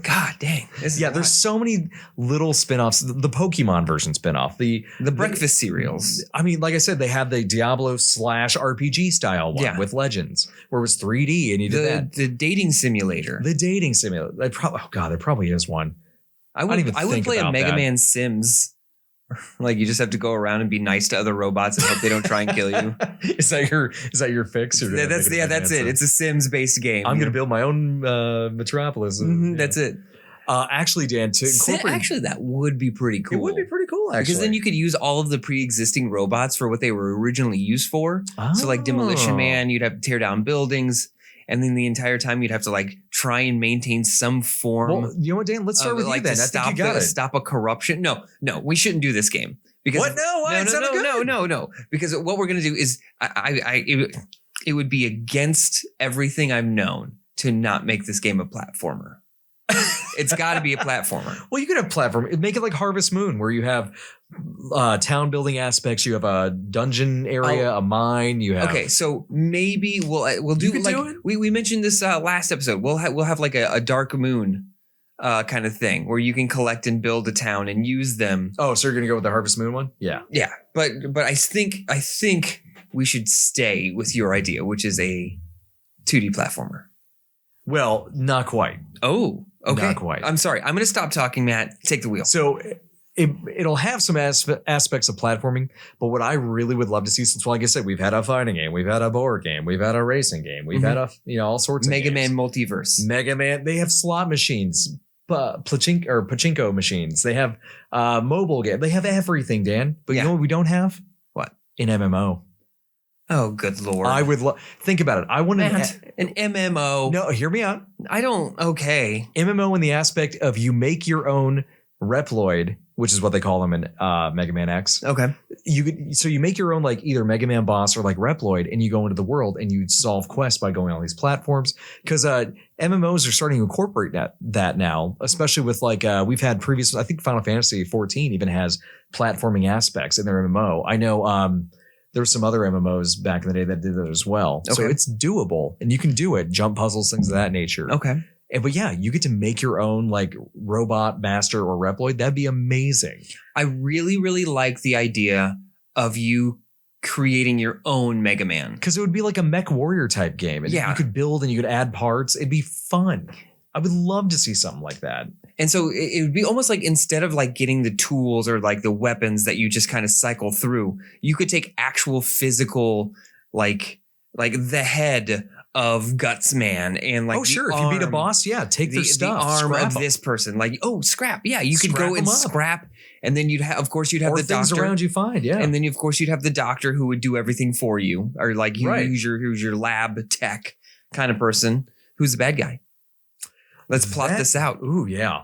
God dang. There's so many little spinoffs. The Pokemon version spinoff. The breakfast cereals. I mean, like I said, they have the Diablo / RPG style one with Legends, where it was 3D and you did that. The dating simulator. The dating simulator. There probably is one. I would play a Mega Man Sims. Like you just have to go around and be nice to other robots and hope they don't try and kill you. Is that your fix? That's it. It's a Sims based game. I'm going to build my own metropolis. That's it. Actually, Dan, to incorporate. Actually, that would be pretty cool. It would be pretty cool, actually. Because then you could use all of the pre-existing robots for what they were originally used for. So like Demolition Man, you'd have to tear down buildings. And then the entire time you'd have to like try and maintain some form. Well, you know what, Dan? Let's start with like you then. I think you got it. Stop a corruption. No, we shouldn't do this game. Because what? No, why? No. Because what we're gonna do is it would be against everything I've known to not make this game a platformer. It's got to be a platformer. Well, you could have platform. Make it like Harvest Moon, where you have town building aspects. You have a dungeon area, a mine. You have so maybe we'll do like we mentioned this last episode. We'll have like a Dark Moon kind of thing where you can collect and build a town and use them. Oh, so you're gonna go with the Harvest Moon one? Yeah. But I think we should stay with your idea, which is a 2D platformer. Well, not quite. Oh, okay. Not quite. I'm sorry. I'm going to stop talking, Matt. Take the wheel. So it'll have some aspects of platforming, but what I really would love to see, since, like I said, we've had a fighting game, we've had a board game, we've had a racing game, we've had all sorts of Mega Man multiverse. Mega Man. They have slot machines, pachinko machines. They have mobile game. They have everything, Dan. But you know what we don't have? What? An MMO. Oh, good Lord. I would think about it. I want an MMO. No, hear me out. Okay. MMO in the aspect of you make your own Reploid, which is what they call them in Mega Man X. Okay. You make your own like either Mega Man boss or like Reploid, and you go into the world and you solve quests by going on these platforms. Because MMOs are starting to incorporate that now, especially with like we've had previous. I think Final Fantasy 14 even has platforming aspects in their MMO. I know. There were some other MMOs back in the day that did that as well. Okay. So it's doable and you can do it. Jump puzzles, things of that nature. Okay. But yeah, you get to make your own like robot master or Reploid. That'd be amazing. I really, really like the idea of you creating your own Mega Man. Because it would be like a Mech Warrior type game. And you could build and you could add parts. It'd be fun. I would love to see something like that. And so it would be almost like instead of like getting the tools or like the weapons that you just kind of cycle through, you could take actual physical, like the head of Guts Man and like if you beat a boss, take their stuff. The arm of this person, like scrap. Yeah, you could go and scrap, and then you'd have the things doctor around you find. Yeah, and then of course you'd have the doctor who would do everything for you, or like who's your lab tech kind of person. Who's the bad guy? Let's plot this out. Ooh, yeah.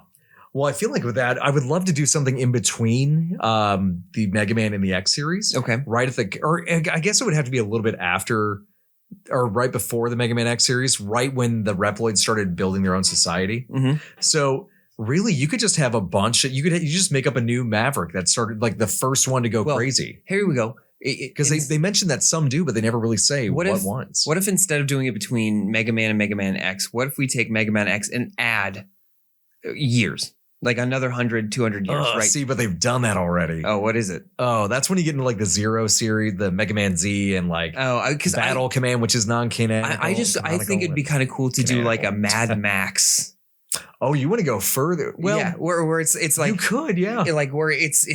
Well, I feel like with that, I would love to do something in between the Mega Man and the X series. Okay. Right or I guess it would have to be a little bit after or right before the Mega Man X series, right when the Reploids started building their own society. Mm-hmm. So really, you could just have a bunch. You just make up a new Maverick that started like the first one to go crazy. Here we go. Because they mentioned that some do, but they never really say what ones. What if instead of doing it between Mega Man and Mega Man X, what if we take Mega Man X and add years? Like another 100, 200 years, right? See, but they've done that already. Oh, what is it? Oh, that's when you get into like the Zero series, the Mega Man Z, and like Battle Command, which is non-canonical. I think it'd be kind of cool to do like a Mad Max. Oh, you want to go further? Well, yeah, where it's like you could, yeah, like where it's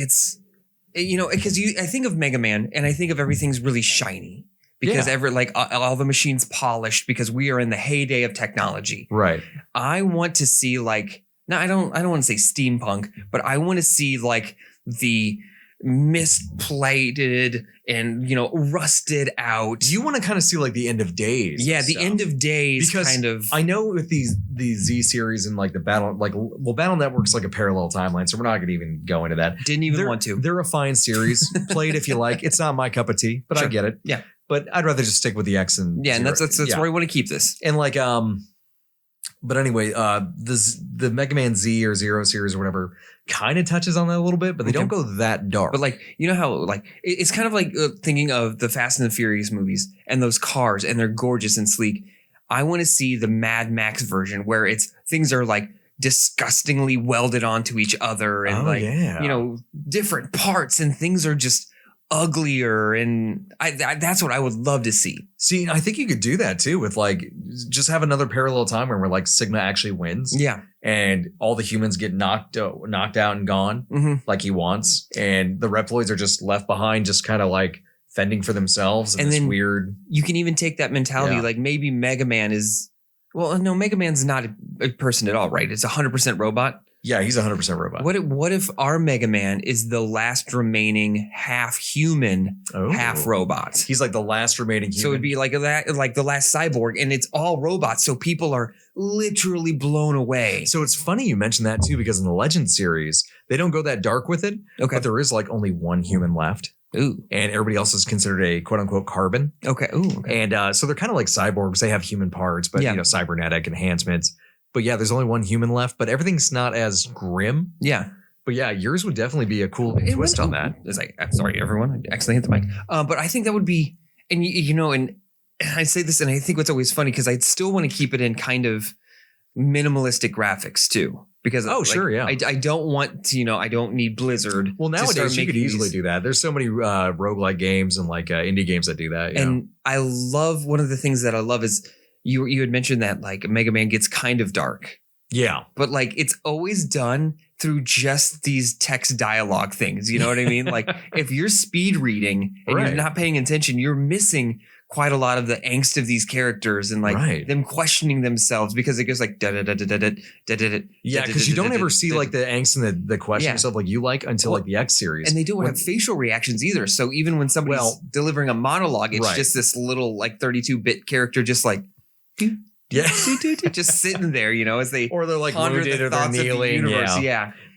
because I think of Mega Man and I think of everything's really shiny because all the machines polished because we are in the heyday of technology. Right. I want to see like. Now, I don't want to say steampunk, but I want to see like the misplated and rusted out. You want to kind of see like the end of days. Yeah, the end of days because kind of. I know with these Z series and like the Battle Network's like a parallel timeline, so we're not going to even go into that. Didn't even want to. They're a fine series. Play it if you like. It's not my cup of tea, but sure. I get it. Yeah, but I'd rather just stick with the X and and that's where I want to keep this. And like But anyway, the Mega Man Z or Zero series or whatever kind of touches on that a little bit, but they don't go that dark. But like, you know how like it's kind of like thinking of the Fast and the Furious movies and those cars, and they're gorgeous and sleek. I want to see the Mad Max version where things are like disgustingly welded onto each other and different parts, and things are just uglier, and that's what I would love to see. See, I think you could do that too with like just have another parallel time where like Sigma actually wins. Yeah. And all the humans get knocked out and gone like he wants. And the Reploids are just left behind, just kind of like fending for themselves. And this weird. You can even take that mentality. Like maybe Mega Man is, well, no, Mega Man's not a person at all, right? It's 100% robot. Yeah, he's 100% robot. What if our Mega Man is the last remaining half human, half robot? He's like the last remaining human. So it'd be like the last cyborg, and it's all robots. So people are literally blown away. So it's funny you mentioned that too, because in the Legend series, they don't go that dark with it. Okay. But there is like only one human left. Ooh. And everybody else is considered a quote unquote carbon. Okay. Ooh. Okay. And so they're kind of like cyborgs. They have human parts, but cybernetic enhancements. But yeah, there's only one human left, but everything's not as grim. Yeah. But yeah, yours would definitely be a cool twist on that. It's like, I'm sorry, everyone. I accidentally hit the mic. But I think that would be, and and I say this, and I think what's always funny, because I'd still want to keep it in kind of minimalistic graphics too. Because I don't want to, I don't need Blizzard. Well, nowadays you could easily do that. There's so many roguelike games and like indie games that do that. And I love, one of the things that I love is, you had mentioned that like Mega Man gets kind of dark. Yeah. But like it's always done through just these text dialogue things. You know what I mean? Like if you're speed reading and you're not paying attention, you're missing quite a lot of the angst of these characters and like them questioning themselves, because it goes like da da da da da da da da. Yeah, because you don't ever see like the angst and the question yourself like you like until like the X series. And they don't have facial reactions either. So even when somebody's delivering a monologue, it's just this little like 32-bit character just like just sitting there, as they or they're like wounded or they're kneeling.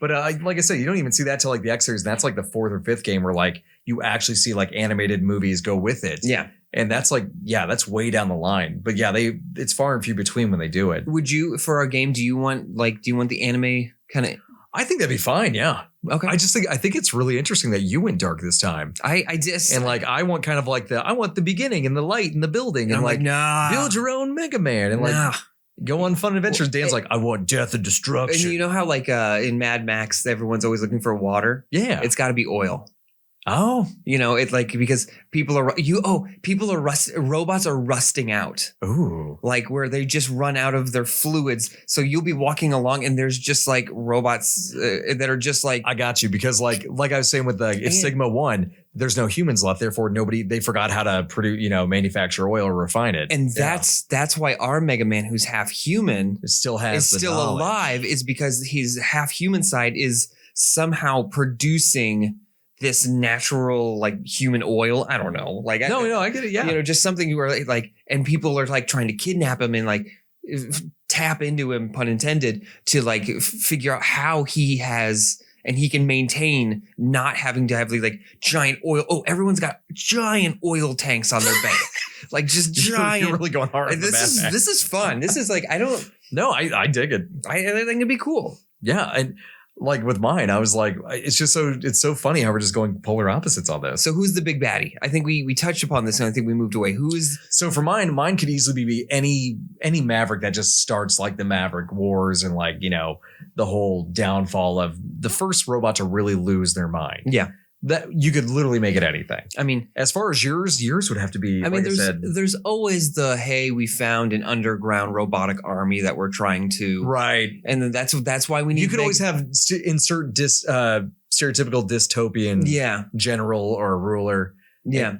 But like I said, you don't even see that till like the X series. And that's like the 4th or 5th game where like you actually see like animated movies go with it. Yeah. And that's like, that's way down the line. But yeah, it's far and few between when they do it. Would you, for our game, do you want the anime kind of? I think that'd be fine. Yeah. Okay. I think it's really interesting that you went dark this time. I just, and like I want kind of like I want the beginning and the light and the building and like build your own Mega Man and like go on fun adventures. Dan's like, I want death and destruction. And you know how like in Mad Max everyone's always looking for water? Yeah. It's got to be oil. Oh, it's like because robots are rusting out. Ooh, like where they just run out of their fluids. So you'll be walking along and there's just like robots that are just like. I got you, because like I was saying with the Sigma 1, there's no humans left. Therefore, they forgot how to produce, manufacture oil or refine it. And that's why our Mega Man, who's half human, is still alive, is because his half human side is somehow producing this natural like human oil. I don't know. Like I get it. Yeah. Just something where like, and people are like trying to kidnap him and like tap into him, pun intended, to like figure out how he can maintain not having to have like giant oil. Oh, everyone's got giant oil tanks on their back. Like just giant. You're really going hard. This is fun. This is like, I dig it. I think it'd be cool. Yeah. And like with mine, I was like, it's so funny how we're just going polar opposites on this. So who's the big baddie? I think we touched upon this and I think we moved away. So for mine could easily be any Maverick that just starts like the Maverick Wars and like, the whole downfall of the first robot to really lose their mind. Yeah. That you could literally make it anything. I mean, as far as yours would have to be. I mean, there's always hey, we found an underground robotic army that we're trying to and then that's why we need. You could always have insert stereotypical dystopian general or ruler. Yeah.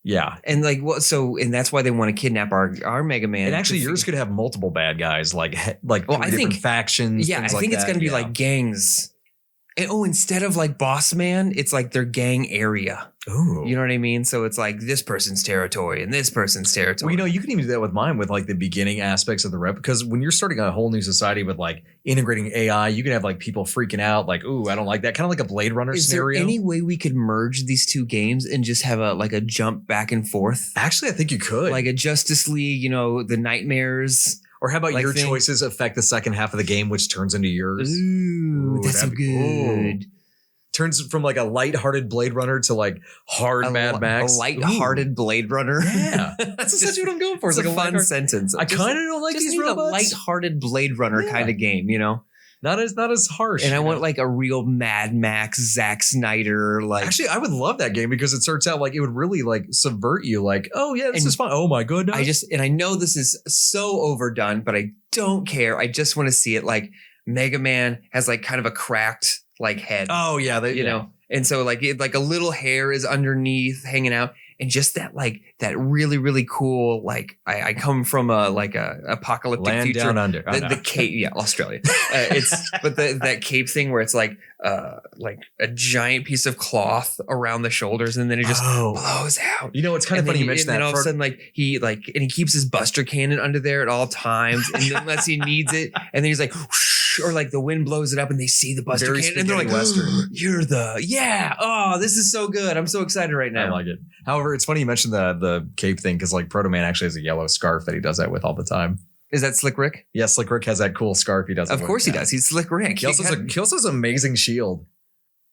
Yeah. And like and that's why they want to kidnap our Mega Man. And actually yours could have multiple bad guys like I think factions. Yeah, I think it's going to be like gangs. And, instead of like boss man, it's like their gang area. Ooh. You know what I mean? So it's like this person's territory and this person's territory. Well, you can even do that with mine with like the beginning aspects of the rep, because when you're starting a whole new society with like integrating AI, you can have like people freaking out like, ooh, I don't like that. Kind of like a Blade Runner scenario. Is there any way we could merge these two games and just have a jump back and forth? Actually, I think you could. Like a Justice League, the Nightmares. Or how about like your thing. choices affect the second half of the game, which turns into yours? Ooh, that's so that'd be good. cool. Turns from like a lighthearted Blade Runner to like hard Mad Max. A lighthearted Blade Runner. Yeah. That's essentially what I'm going for. It's like a fun sentence. I kind of don't like just these need robots. a lighthearted Blade Runner kind of game, you know? Not as harsh. And I want like a real Mad Max, Zack Snyder, like. Actually, I would love that game because it starts out like it would really like subvert you. Like, oh yeah, this is fun. Oh my goodness. I know this is so overdone, but I don't care. I just want to see it. Like Mega Man has like kind of a cracked like head. Oh yeah, you know, and so like a little hair is underneath hanging out. And just that really, really cool, like I come from a apocalyptic Land future. down under. The cape, Australia. But that cape thing where it's like a giant piece of cloth around the shoulders, and then it just blows out. You know, it's kind of funny you mentioned that. And then all of a sudden, and he keeps his Buster Cannon under there at all times, and unless he needs it, and then he's like, whoosh, or like the wind blows it up, and they see the Buster Cannon, and they're like, Western. "You're this is so good. I'm so excited right now." I like it. However, it's funny you mentioned the cape thing because like Proto Man actually has a yellow scarf that he does that with all the time. Is that Slick Rick? Yeah, Slick Rick has that cool scarf he does. Of course he does. He's Slick Rick. He also has an amazing shield.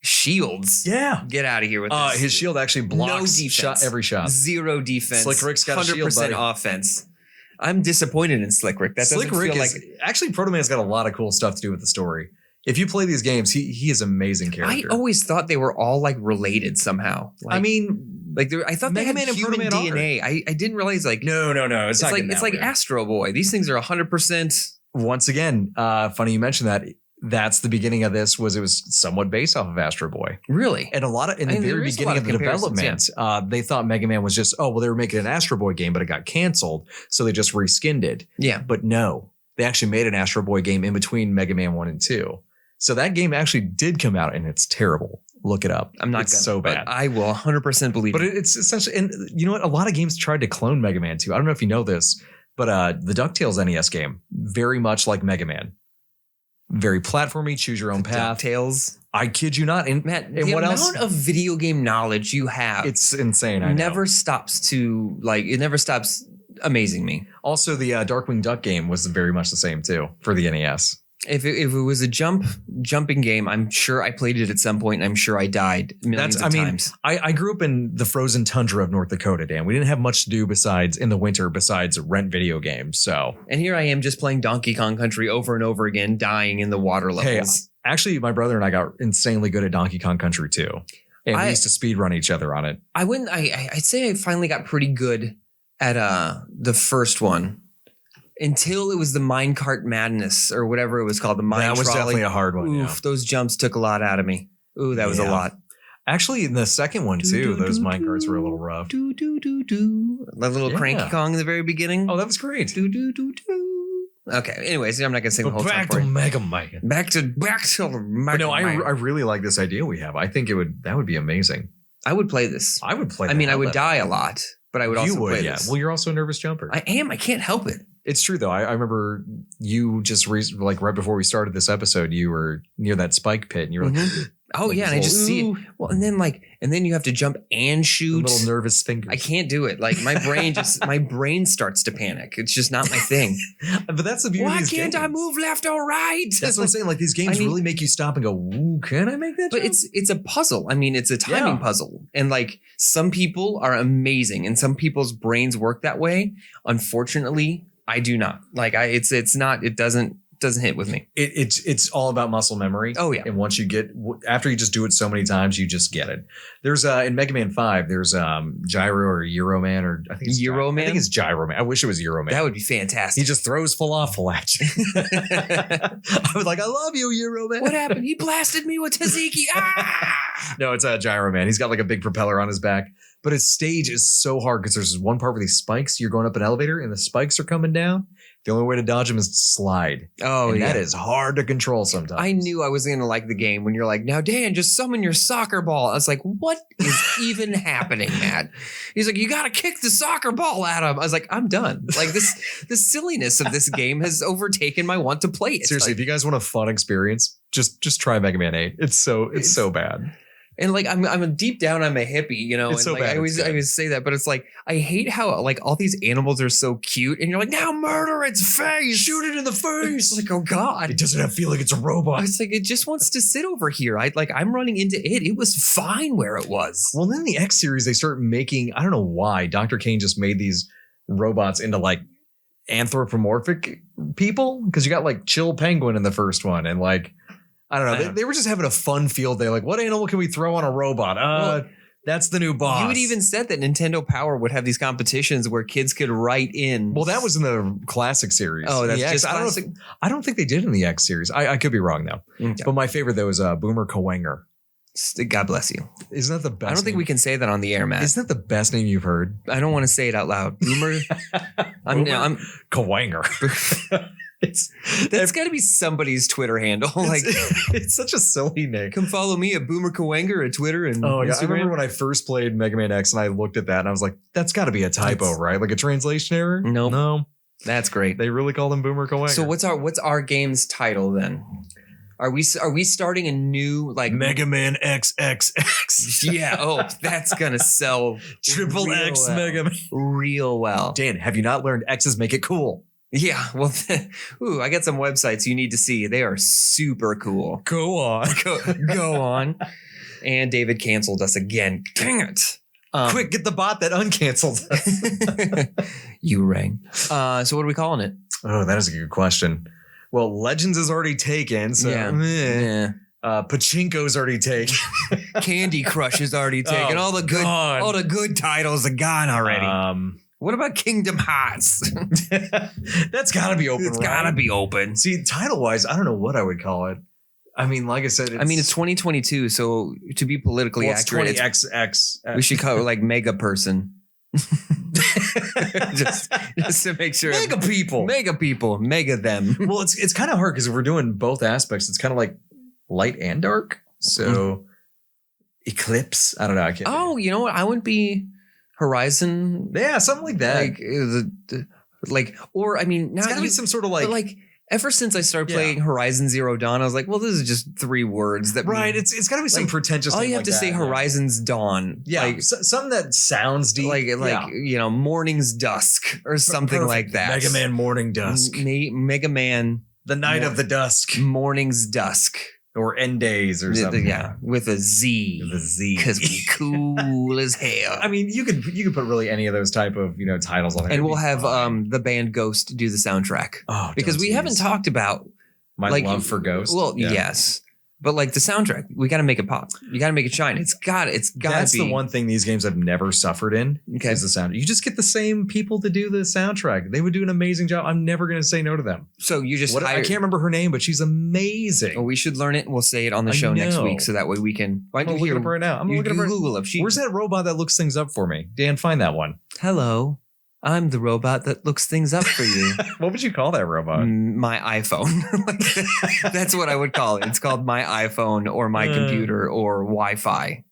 Shields. Yeah. Get out of here with this. His shield actually blocks every shot. Zero defense. Slick Rick's got a shield, 100% buddy. offense. I'm disappointed in Slick Rick. That Slick doesn't Rick feel is like actually Proto Man's got a lot of cool stuff to do with the story. If you play these games, he is an amazing character. I always thought they were all like related somehow. Like, I mean, like I thought Mega they had Man and human Proto Man DNA. I didn't realize like no. It's like Astro Boy. These things are 100%. Once again, funny you mentioned that. That's the beginning of this. It was somewhat based off of Astro Boy. Really? And in the very beginning of the development, they thought Mega Man was just, they were making an Astro Boy game, but it got canceled. So they just reskinned it. Yeah. But no, they actually made an Astro Boy game in between Mega Man 1 and 2. So that game actually did come out and it's terrible. Look it up. I'm not so bad. I will 100% believe it. But it's essentially, and you know what? A lot of games tried to clone Mega Man 2. I don't know if you know this, but the DuckTales NES game, very much like Mega Man. Very platformy, choose your own path. DuckTales. I kid you not. And Matt, and the what amount else? of video game knowledge you have, It's insane. I know. never stops amazing me. Also, the Darkwing Duck game was very much the same too for the NES. If it was a jumping game, I'm sure I played it at some point, and I'm sure I died millions of times. I grew up in the frozen tundra of North Dakota, Dan. We didn't have much to do besides rent video games. So, and here I am just playing Donkey Kong Country over and over again, dying in the water levels. Hey, actually, my brother and I got insanely good at Donkey Kong Country too, and we used to speed run each other on it. I'd say I finally got pretty good at the first one. Until it was the Minecart Madness or whatever it was called. The Mine That was Trolley. definitely a hard one. Oof, those jumps took a lot out of me. Ooh, that was a lot. Actually, in the second one too, those minecarts were a little rough. That little Cranky Kong in the very beginning. Oh, that was great. Okay. Anyways, I'm not gonna sing the whole song back for to you. Mega Man. Back to Mega But no, I Man. really like this idea we have. I think that would be amazing. I would play this. I would play. I mean, I would die a lot, but I would also play this. Well, you're also a nervous jumper. I am. I can't help it. It's true though. I remember you just like right before we started this episode, you were near that spike pit, and you were like, "Oh like yeah," and I just see it. Well, and then you have to jump and shoot. Little nervous fingers. I can't do it. Like my brain starts to panic. It's just not my thing. But that's the beauty of these games. Why can't I move left or right? That's what I'm saying. Like these games really make you stop and go, "Ooh, can I make that?" But jump? it's a puzzle. I mean, it's a timing puzzle, and like some people are amazing, and some people's brains work that way. Unfortunately, I do not. Like it doesn't hit with me. It's all about muscle memory. Oh yeah. And once you after you just do it so many times, you just get it. There's in Mega Man 5, there's Gyro or Euro Man, or I think it's Euro Man. I think it's Gyro Man. I wish it was Euro Man. That would be fantastic. He just throws falafel at you. I was like, I love you, Euro Man. What happened? He blasted me with Taziki. Ah! No, it's Gyro Man. He's got like a big propeller on his back. But his stage is so hard because there's this one part where these spikes, you're going up an elevator and the spikes are coming down. The only way to dodge them is to slide. Oh, and yeah. that is hard to control sometimes. I knew I was going to like the game when you're like, now, Dan, just summon your soccer ball. I was like, what is even happening, Matt? He's like, you got to kick the soccer ball at him. I was like, I'm done. Like the silliness of this game has overtaken my want to play it. Seriously, like, if you guys want a fun experience, just try Mega Man 8. It's so bad. And like I'm deep down I'm a hippie, you know, It's and so like bad, I always say that, but it's like I hate how like all these animals are so cute, and you're like, now murder its face, Shoot it in the face. It's like, oh god, It doesn't feel like it's a robot. It's like it just wants to sit over here. I'm running into it. It was fine where it was. Well, then in the X series, they start making, I don't know why, Dr. Kane just made these robots into like anthropomorphic people. Because you got like Chill Penguin in the first one. And like, I don't know, they were just having a fun field day. Like, what animal can we throw on a robot? Well, that's the new boss. You had even said that Nintendo Power would have these competitions where kids could write in. Well, that was in the classic series. Oh, that's the just X, classic. I don't think they did in the X series. I could be wrong though. Yeah. But my favorite though is Boomer Kawanger. God bless you. Isn't that the best? I don't think we can say that on the air, Matt. Isn't that the best name you've heard? I don't want to say it out loud. Boomer. I'm Kawanger. That's got to be somebody's Twitter handle. Like, it's such a silly name. come follow me at Boomer Kawanger at Twitter and Oh, yeah. I Instagram. remember when I first played Mega Man X and I looked at that and I was like, that's got to be a typo, right? Like a translation error? Nope. No. That's great. They really called him Boomer Kawanger. So what's our game's title then? Are we starting a new like Mega Man XXX. Yeah. Oh, that's gonna sell Triple real X well. Mega Man. Real well. Dan, have you not learned X's make it cool? Yeah. Well, I got some websites you need to see. They are super cool. Go on. Go on. And David canceled us again. Dang it. Quick, get the bot that uncanceled us. You rang. So what are we calling it? Oh, that is a good question. Well, Legends is already taken, so Yeah. Pachinko's already taken. Candy Crush is already taken. Oh, all the good titles are gone already. What about Kingdom Hearts? That's gotta be open. It's gotta be open. See, title wise, I don't know what I would call it. I mean, like I said, it's 2022, so to be politically accurate, it's 20XX. we should call it like Mega Person. just to make sure. Mega people. Mega them. Well, it's kind of hard because if we're doing both aspects, it's kind of like light and dark. So Eclipse. I don't know. I can't. Oh, you know what? I wouldn't be Horizon. Yeah, something like that. Or I mean, now It's gotta be some sort of like ever since I started playing Horizon Zero Dawn, I was like, well, this is just 3 words that right. mean, It's got to be some pretentious. all thing you have like to say that, Horizon's Dawn. Yeah, Like, something that sounds deep. Morning's Dusk or something Perfect. like that. Mega Man Morning Dusk. Mega Man The Night of the Dusk. Morning's Dusk. Or End Days or something. Yeah, with a Z. With a Z. Because we cool as hell. I mean, you could put really any of those type of titles on it. And we'll have the band Ghost do the soundtrack. Oh, because we haven't talked about my love for Ghost. Well, yes. But like the soundtrack, we got to make it pop. You got to make it shine. It's got to be. That's the one thing these games have never suffered in. Okay. Is the sound. You just get the same people to do the soundtrack. They would do an amazing job. I'm never going to say no to them. So you just I can't remember her name, but she's amazing. Oh, we should learn it and we'll say it on the I show next know. week so that way we can. Why I'm don't looking you up right now. I'm you looking up right now. Google up. Where's that robot that looks things up for me? Dan, find that one. Hello, I'm the robot that looks things up for you. What would you call that robot? My iPhone. That's what I would call it. It's called my iPhone or my computer or Wi-Fi.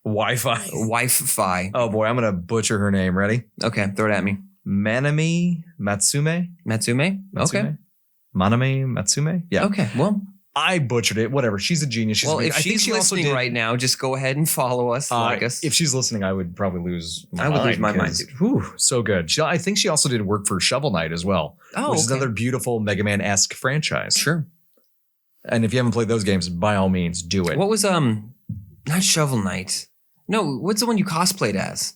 Wi-Fi. Wi-Fi. Oh boy, I'm gonna butcher her name. Ready? Okay, throw it at me. Manami Matsume. Matsume? Okay. Manami Matsume. Yeah. Okay. Well, I butchered it. Whatever. She's a genius. She's if she's listening right now, just go ahead and follow us, like us. If she's listening, I would probably lose my I would lose my mind, 'cause, whew, so good. I think she also did work for Shovel Knight as well, which is another beautiful Mega Man-esque franchise. Sure. And if you haven't played those games, by all means, do it. What was not Shovel Knight? No, what's the one you cosplayed as?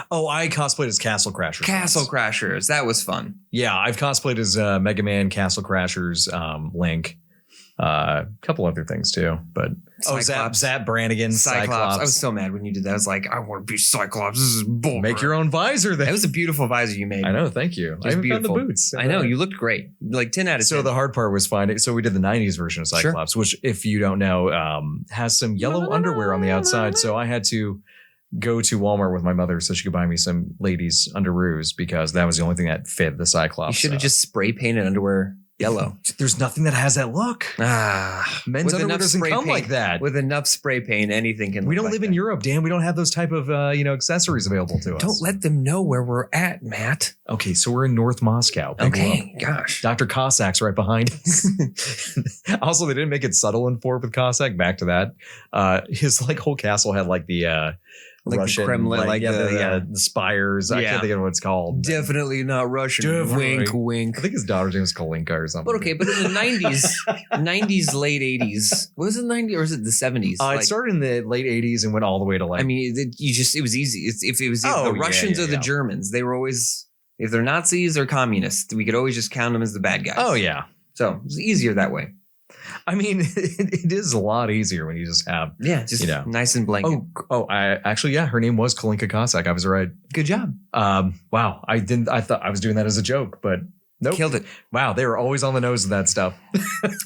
Oh, I cosplayed as Castle Crashers. Castle Crashers. That was fun. Yeah, I've cosplayed as Mega Man, Castle Crashers, Link. A couple other things too, but Cyclops. Zap Brannigan, Cyclops. I was so mad when you did that. I was like, I want to be Cyclops. This is bull. Make your own visor then. That was a beautiful visor you made. I know, thank you. I even found the boots. I know, you looked great. Like 10 out of 10. So the hard part was finding, so we did the 90s version of Cyclops, which if you don't know, has some yellow underwear on the outside. So I had to go to Walmart with my mother so she could buy me some ladies underoos because that was the only thing that fit the Cyclops. You should have just spray painted underwear Yellow. There's nothing that has that look. Men's with underwear enough doesn't spray come paint- like that. With enough spray paint, anything can. We look don't like live in that. Europe, Dan. We don't have those type of accessories available to us. Don't let them know where we're at, Matt. Okay, so we're in North Moscow. Pick 'em up. Okay, gosh. Dr. Cossack's right behind us. Also, they didn't make it subtle in 4 with Cossack. Back to that. His like whole castle had like the Like the Russian Kremlin, like the spires. I Yeah. can't think of what it's called. Definitely not Russian. Definitely. Wink, wink. I think his daughter's name was Kalinka or something. But okay, but in the 90s, late 80s, was it 90s or is it the 70s? It started in the late 80s and went all the way to like. I mean, it was easy. If it was the Oh, Russians yeah, or the yeah. Germans, they were always, if they're Nazis or communists, we could always just count them as the bad guys. oh yeah. So it was easier that way. I mean, it is a lot easier when you just have. Yeah, just You know. nice and blanket. Her name was Kalinka Cossack. I was right. Good job. Wow. I thought I was doing that as a joke, but nope. Killed it. Wow, they were always on the nose of that stuff.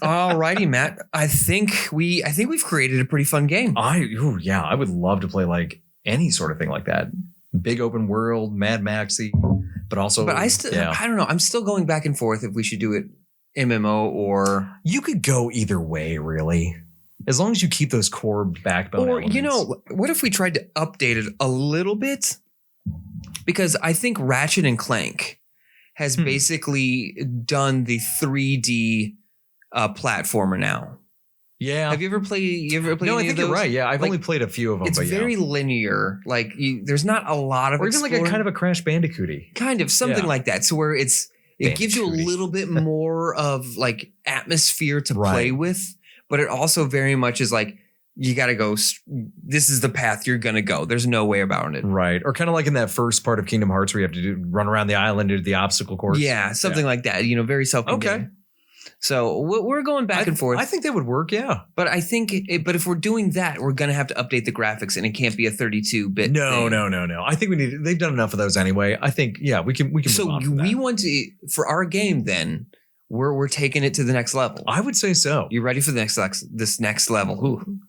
All righty, Matt. I think we've created a pretty fun game. I would love to play like any sort of thing like that. Big open world, Mad Maxy, but also. But I don't know. I'm still going back and forth if we should do it MMO or. You could go either way, really, as long as you keep those core backbone. Or, elements. what if we tried to update it a little bit? Because I think Ratchet and Clank has basically done the 3D platformer now. Yeah. Have you ever played? No, I any think of those? you're right. Yeah, I've Like, only played a few of them. It's but very linear. Like there's not a lot of or even like a exploring. kind of a Crash Bandicooty. Kind of something Yeah. like that. So where it gives you a Bandicooty. little bit more of like atmosphere to Right. play with, but it also very much is like you got to go. This is the path you're gonna go. There's no way about it. Right. Or kind of like in that first part of Kingdom Hearts where you have to run around the island and do the obstacle course. Yeah, something like that. Very self-contained. Okay. So we're going back and forth. I think that would work. Yeah. but I think, but if we're doing that, we're gonna have to update the graphics, and it can't be a 32-bit. No. thing. I think they've done enough of those anyway. I think, yeah, we can So move on from we that. want to, for our game, then we're taking it to the next level. I would say so. You ready for this next level?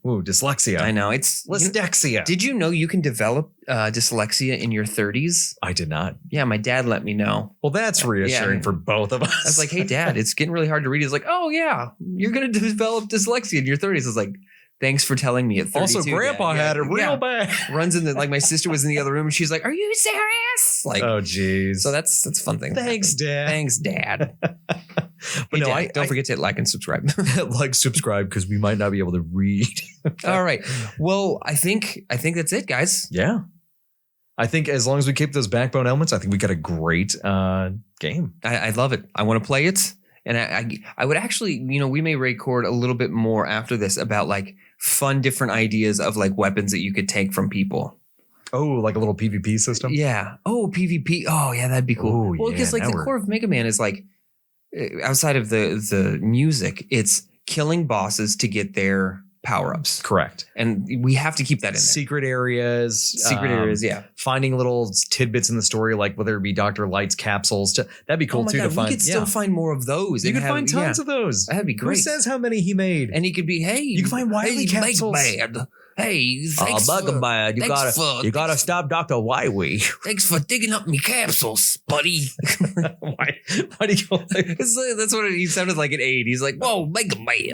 Ooh, dyslexia. I know it's. Dyslexia. Did you know you can develop dyslexia in your 30s? I did not. Yeah, my dad let me know. Well, that's reassuring Yeah. for both of us. I was like, "Hey, Dad, it's getting really hard to read." He's like, "Oh yeah, you're gonna develop dyslexia in your 30s." I was like, "Thanks for telling me at 32." Also, Grandpa Dad. had it real Yeah. bad. Runs in my sister was in the other room, and she's like, "Are you serious?" Like, Oh, geez. so that's a fun thing. that Thanks, happened. Dad. Thanks, Dad. But Hey, no, Dad, don't forget to hit like and subscribe. like, subscribe because we might not be able to read. All right. Well, I think that's it, guys. Yeah. I think as long as we keep those backbone elements, I think we got a great game. I love it. I want to play it. And I would actually, we may record a little bit more after this about like fun different ideas of like weapons that you could take from people. Oh, like a little PvP system? Yeah. Oh, PvP. Oh, yeah, that'd be cool. Ooh, Well, because yeah, like now the we're- core of Mega Man is like outside of the music, it's killing bosses to get their power-ups. Correct. And we have to keep that in there. Secret areas. Secret areas, yeah. Finding little tidbits in the story, like whether it be Dr. Light's capsules. That'd be cool oh my too God, to find. we could still find more of those. You and could find tons of those. That'd be great. Who says how many he made? And he could be, hey, You can find Wily capsules. Mega-Man. Hey, thanks Man, you gotta stop Dr. Wily. Thanks for digging up me capsules, buddy. why do you go like That's what he sounded like at 8. He's like, whoa, Mega Man.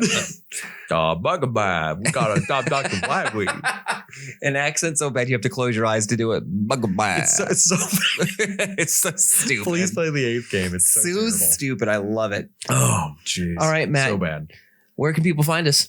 Man, we gotta stop Dr. Wily. An accent so bad you have to close your eyes to do it. Mega Man. It's so It's so stupid. Please play the 8th game. It's so, So terrible. stupid. I love it. Oh, jeez. All right, Matt. So bad. Where can people find us?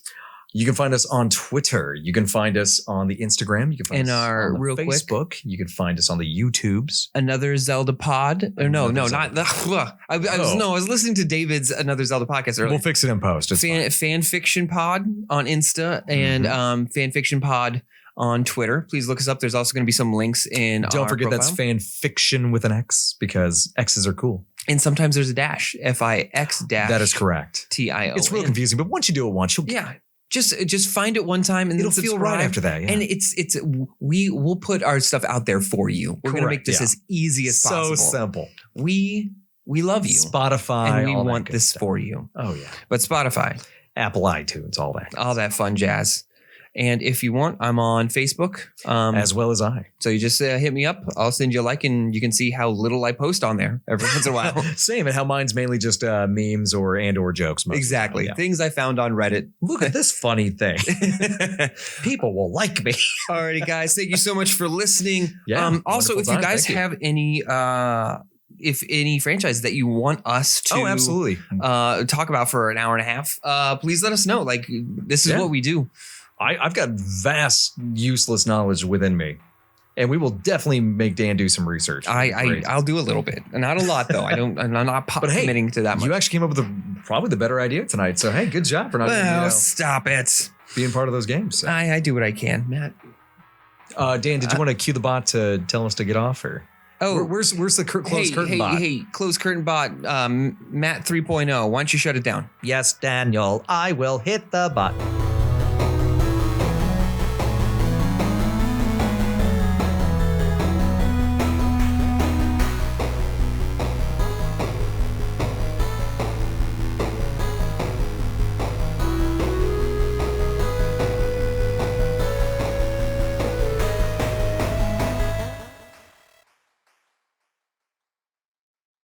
You can find us on Twitter. You can find us on the Instagram. You can find And us our on the real quick- Facebook. You can find us on the YouTubes. Another Zelda pod? Or no, Another not the. Zelda I was listening to David's Another Zelda podcast earlier. We'll fix it in post. It's fine. Fan Fiction Pod on Insta and Fan Fiction Pod on Twitter. Please look us up. There's also going to be some links in Don't our forget that's profile. fan fiction with an X because X's are cool. And sometimes there's a dash. FIX dash. That is correct. TIO. It's real confusing, but once you do it once, you'll Yeah. Just find it one time and it'll then feel subscribe. right after that. Yeah. And we'll put our stuff out there for you. We're going to make Correct, this yeah. as easy as so possible. simple. We love you. Spotify, and we all that want good this stuff. for you. Oh yeah, But Spotify, Apple, iTunes, all that. all that fun jazz. And if you want, I'm on Facebook. As well as I. So you just hit me up. I'll send you a like, and you can see how little I post on there every once in a while. Same, and how mine's mainly just memes or jokes. Exactly. Yeah. Things I found on Reddit. Look at this funny thing. People will like me. Alrighty, guys. Thank you so much for listening. Yeah. Also, if you guys have any franchises that you want us to absolutely. Talk about for an hour and a half, please let us know. Like, this is what we do. I've got vast useless knowledge within me. And we will definitely make Dan do some research. I'll do a little bit, not a lot though. I'm not committing to that much. You actually came up with probably the better idea tonight. So hey, good job for not stop it being part of those games. So. I do what I can, Matt. Dan, did you want to cue the bot to tell us to get off or? Oh, where's the closed curtain bot? Hey, closed curtain bot, Matt 3.0. Why don't you shut it down? Yes, Daniel, I will hit the button.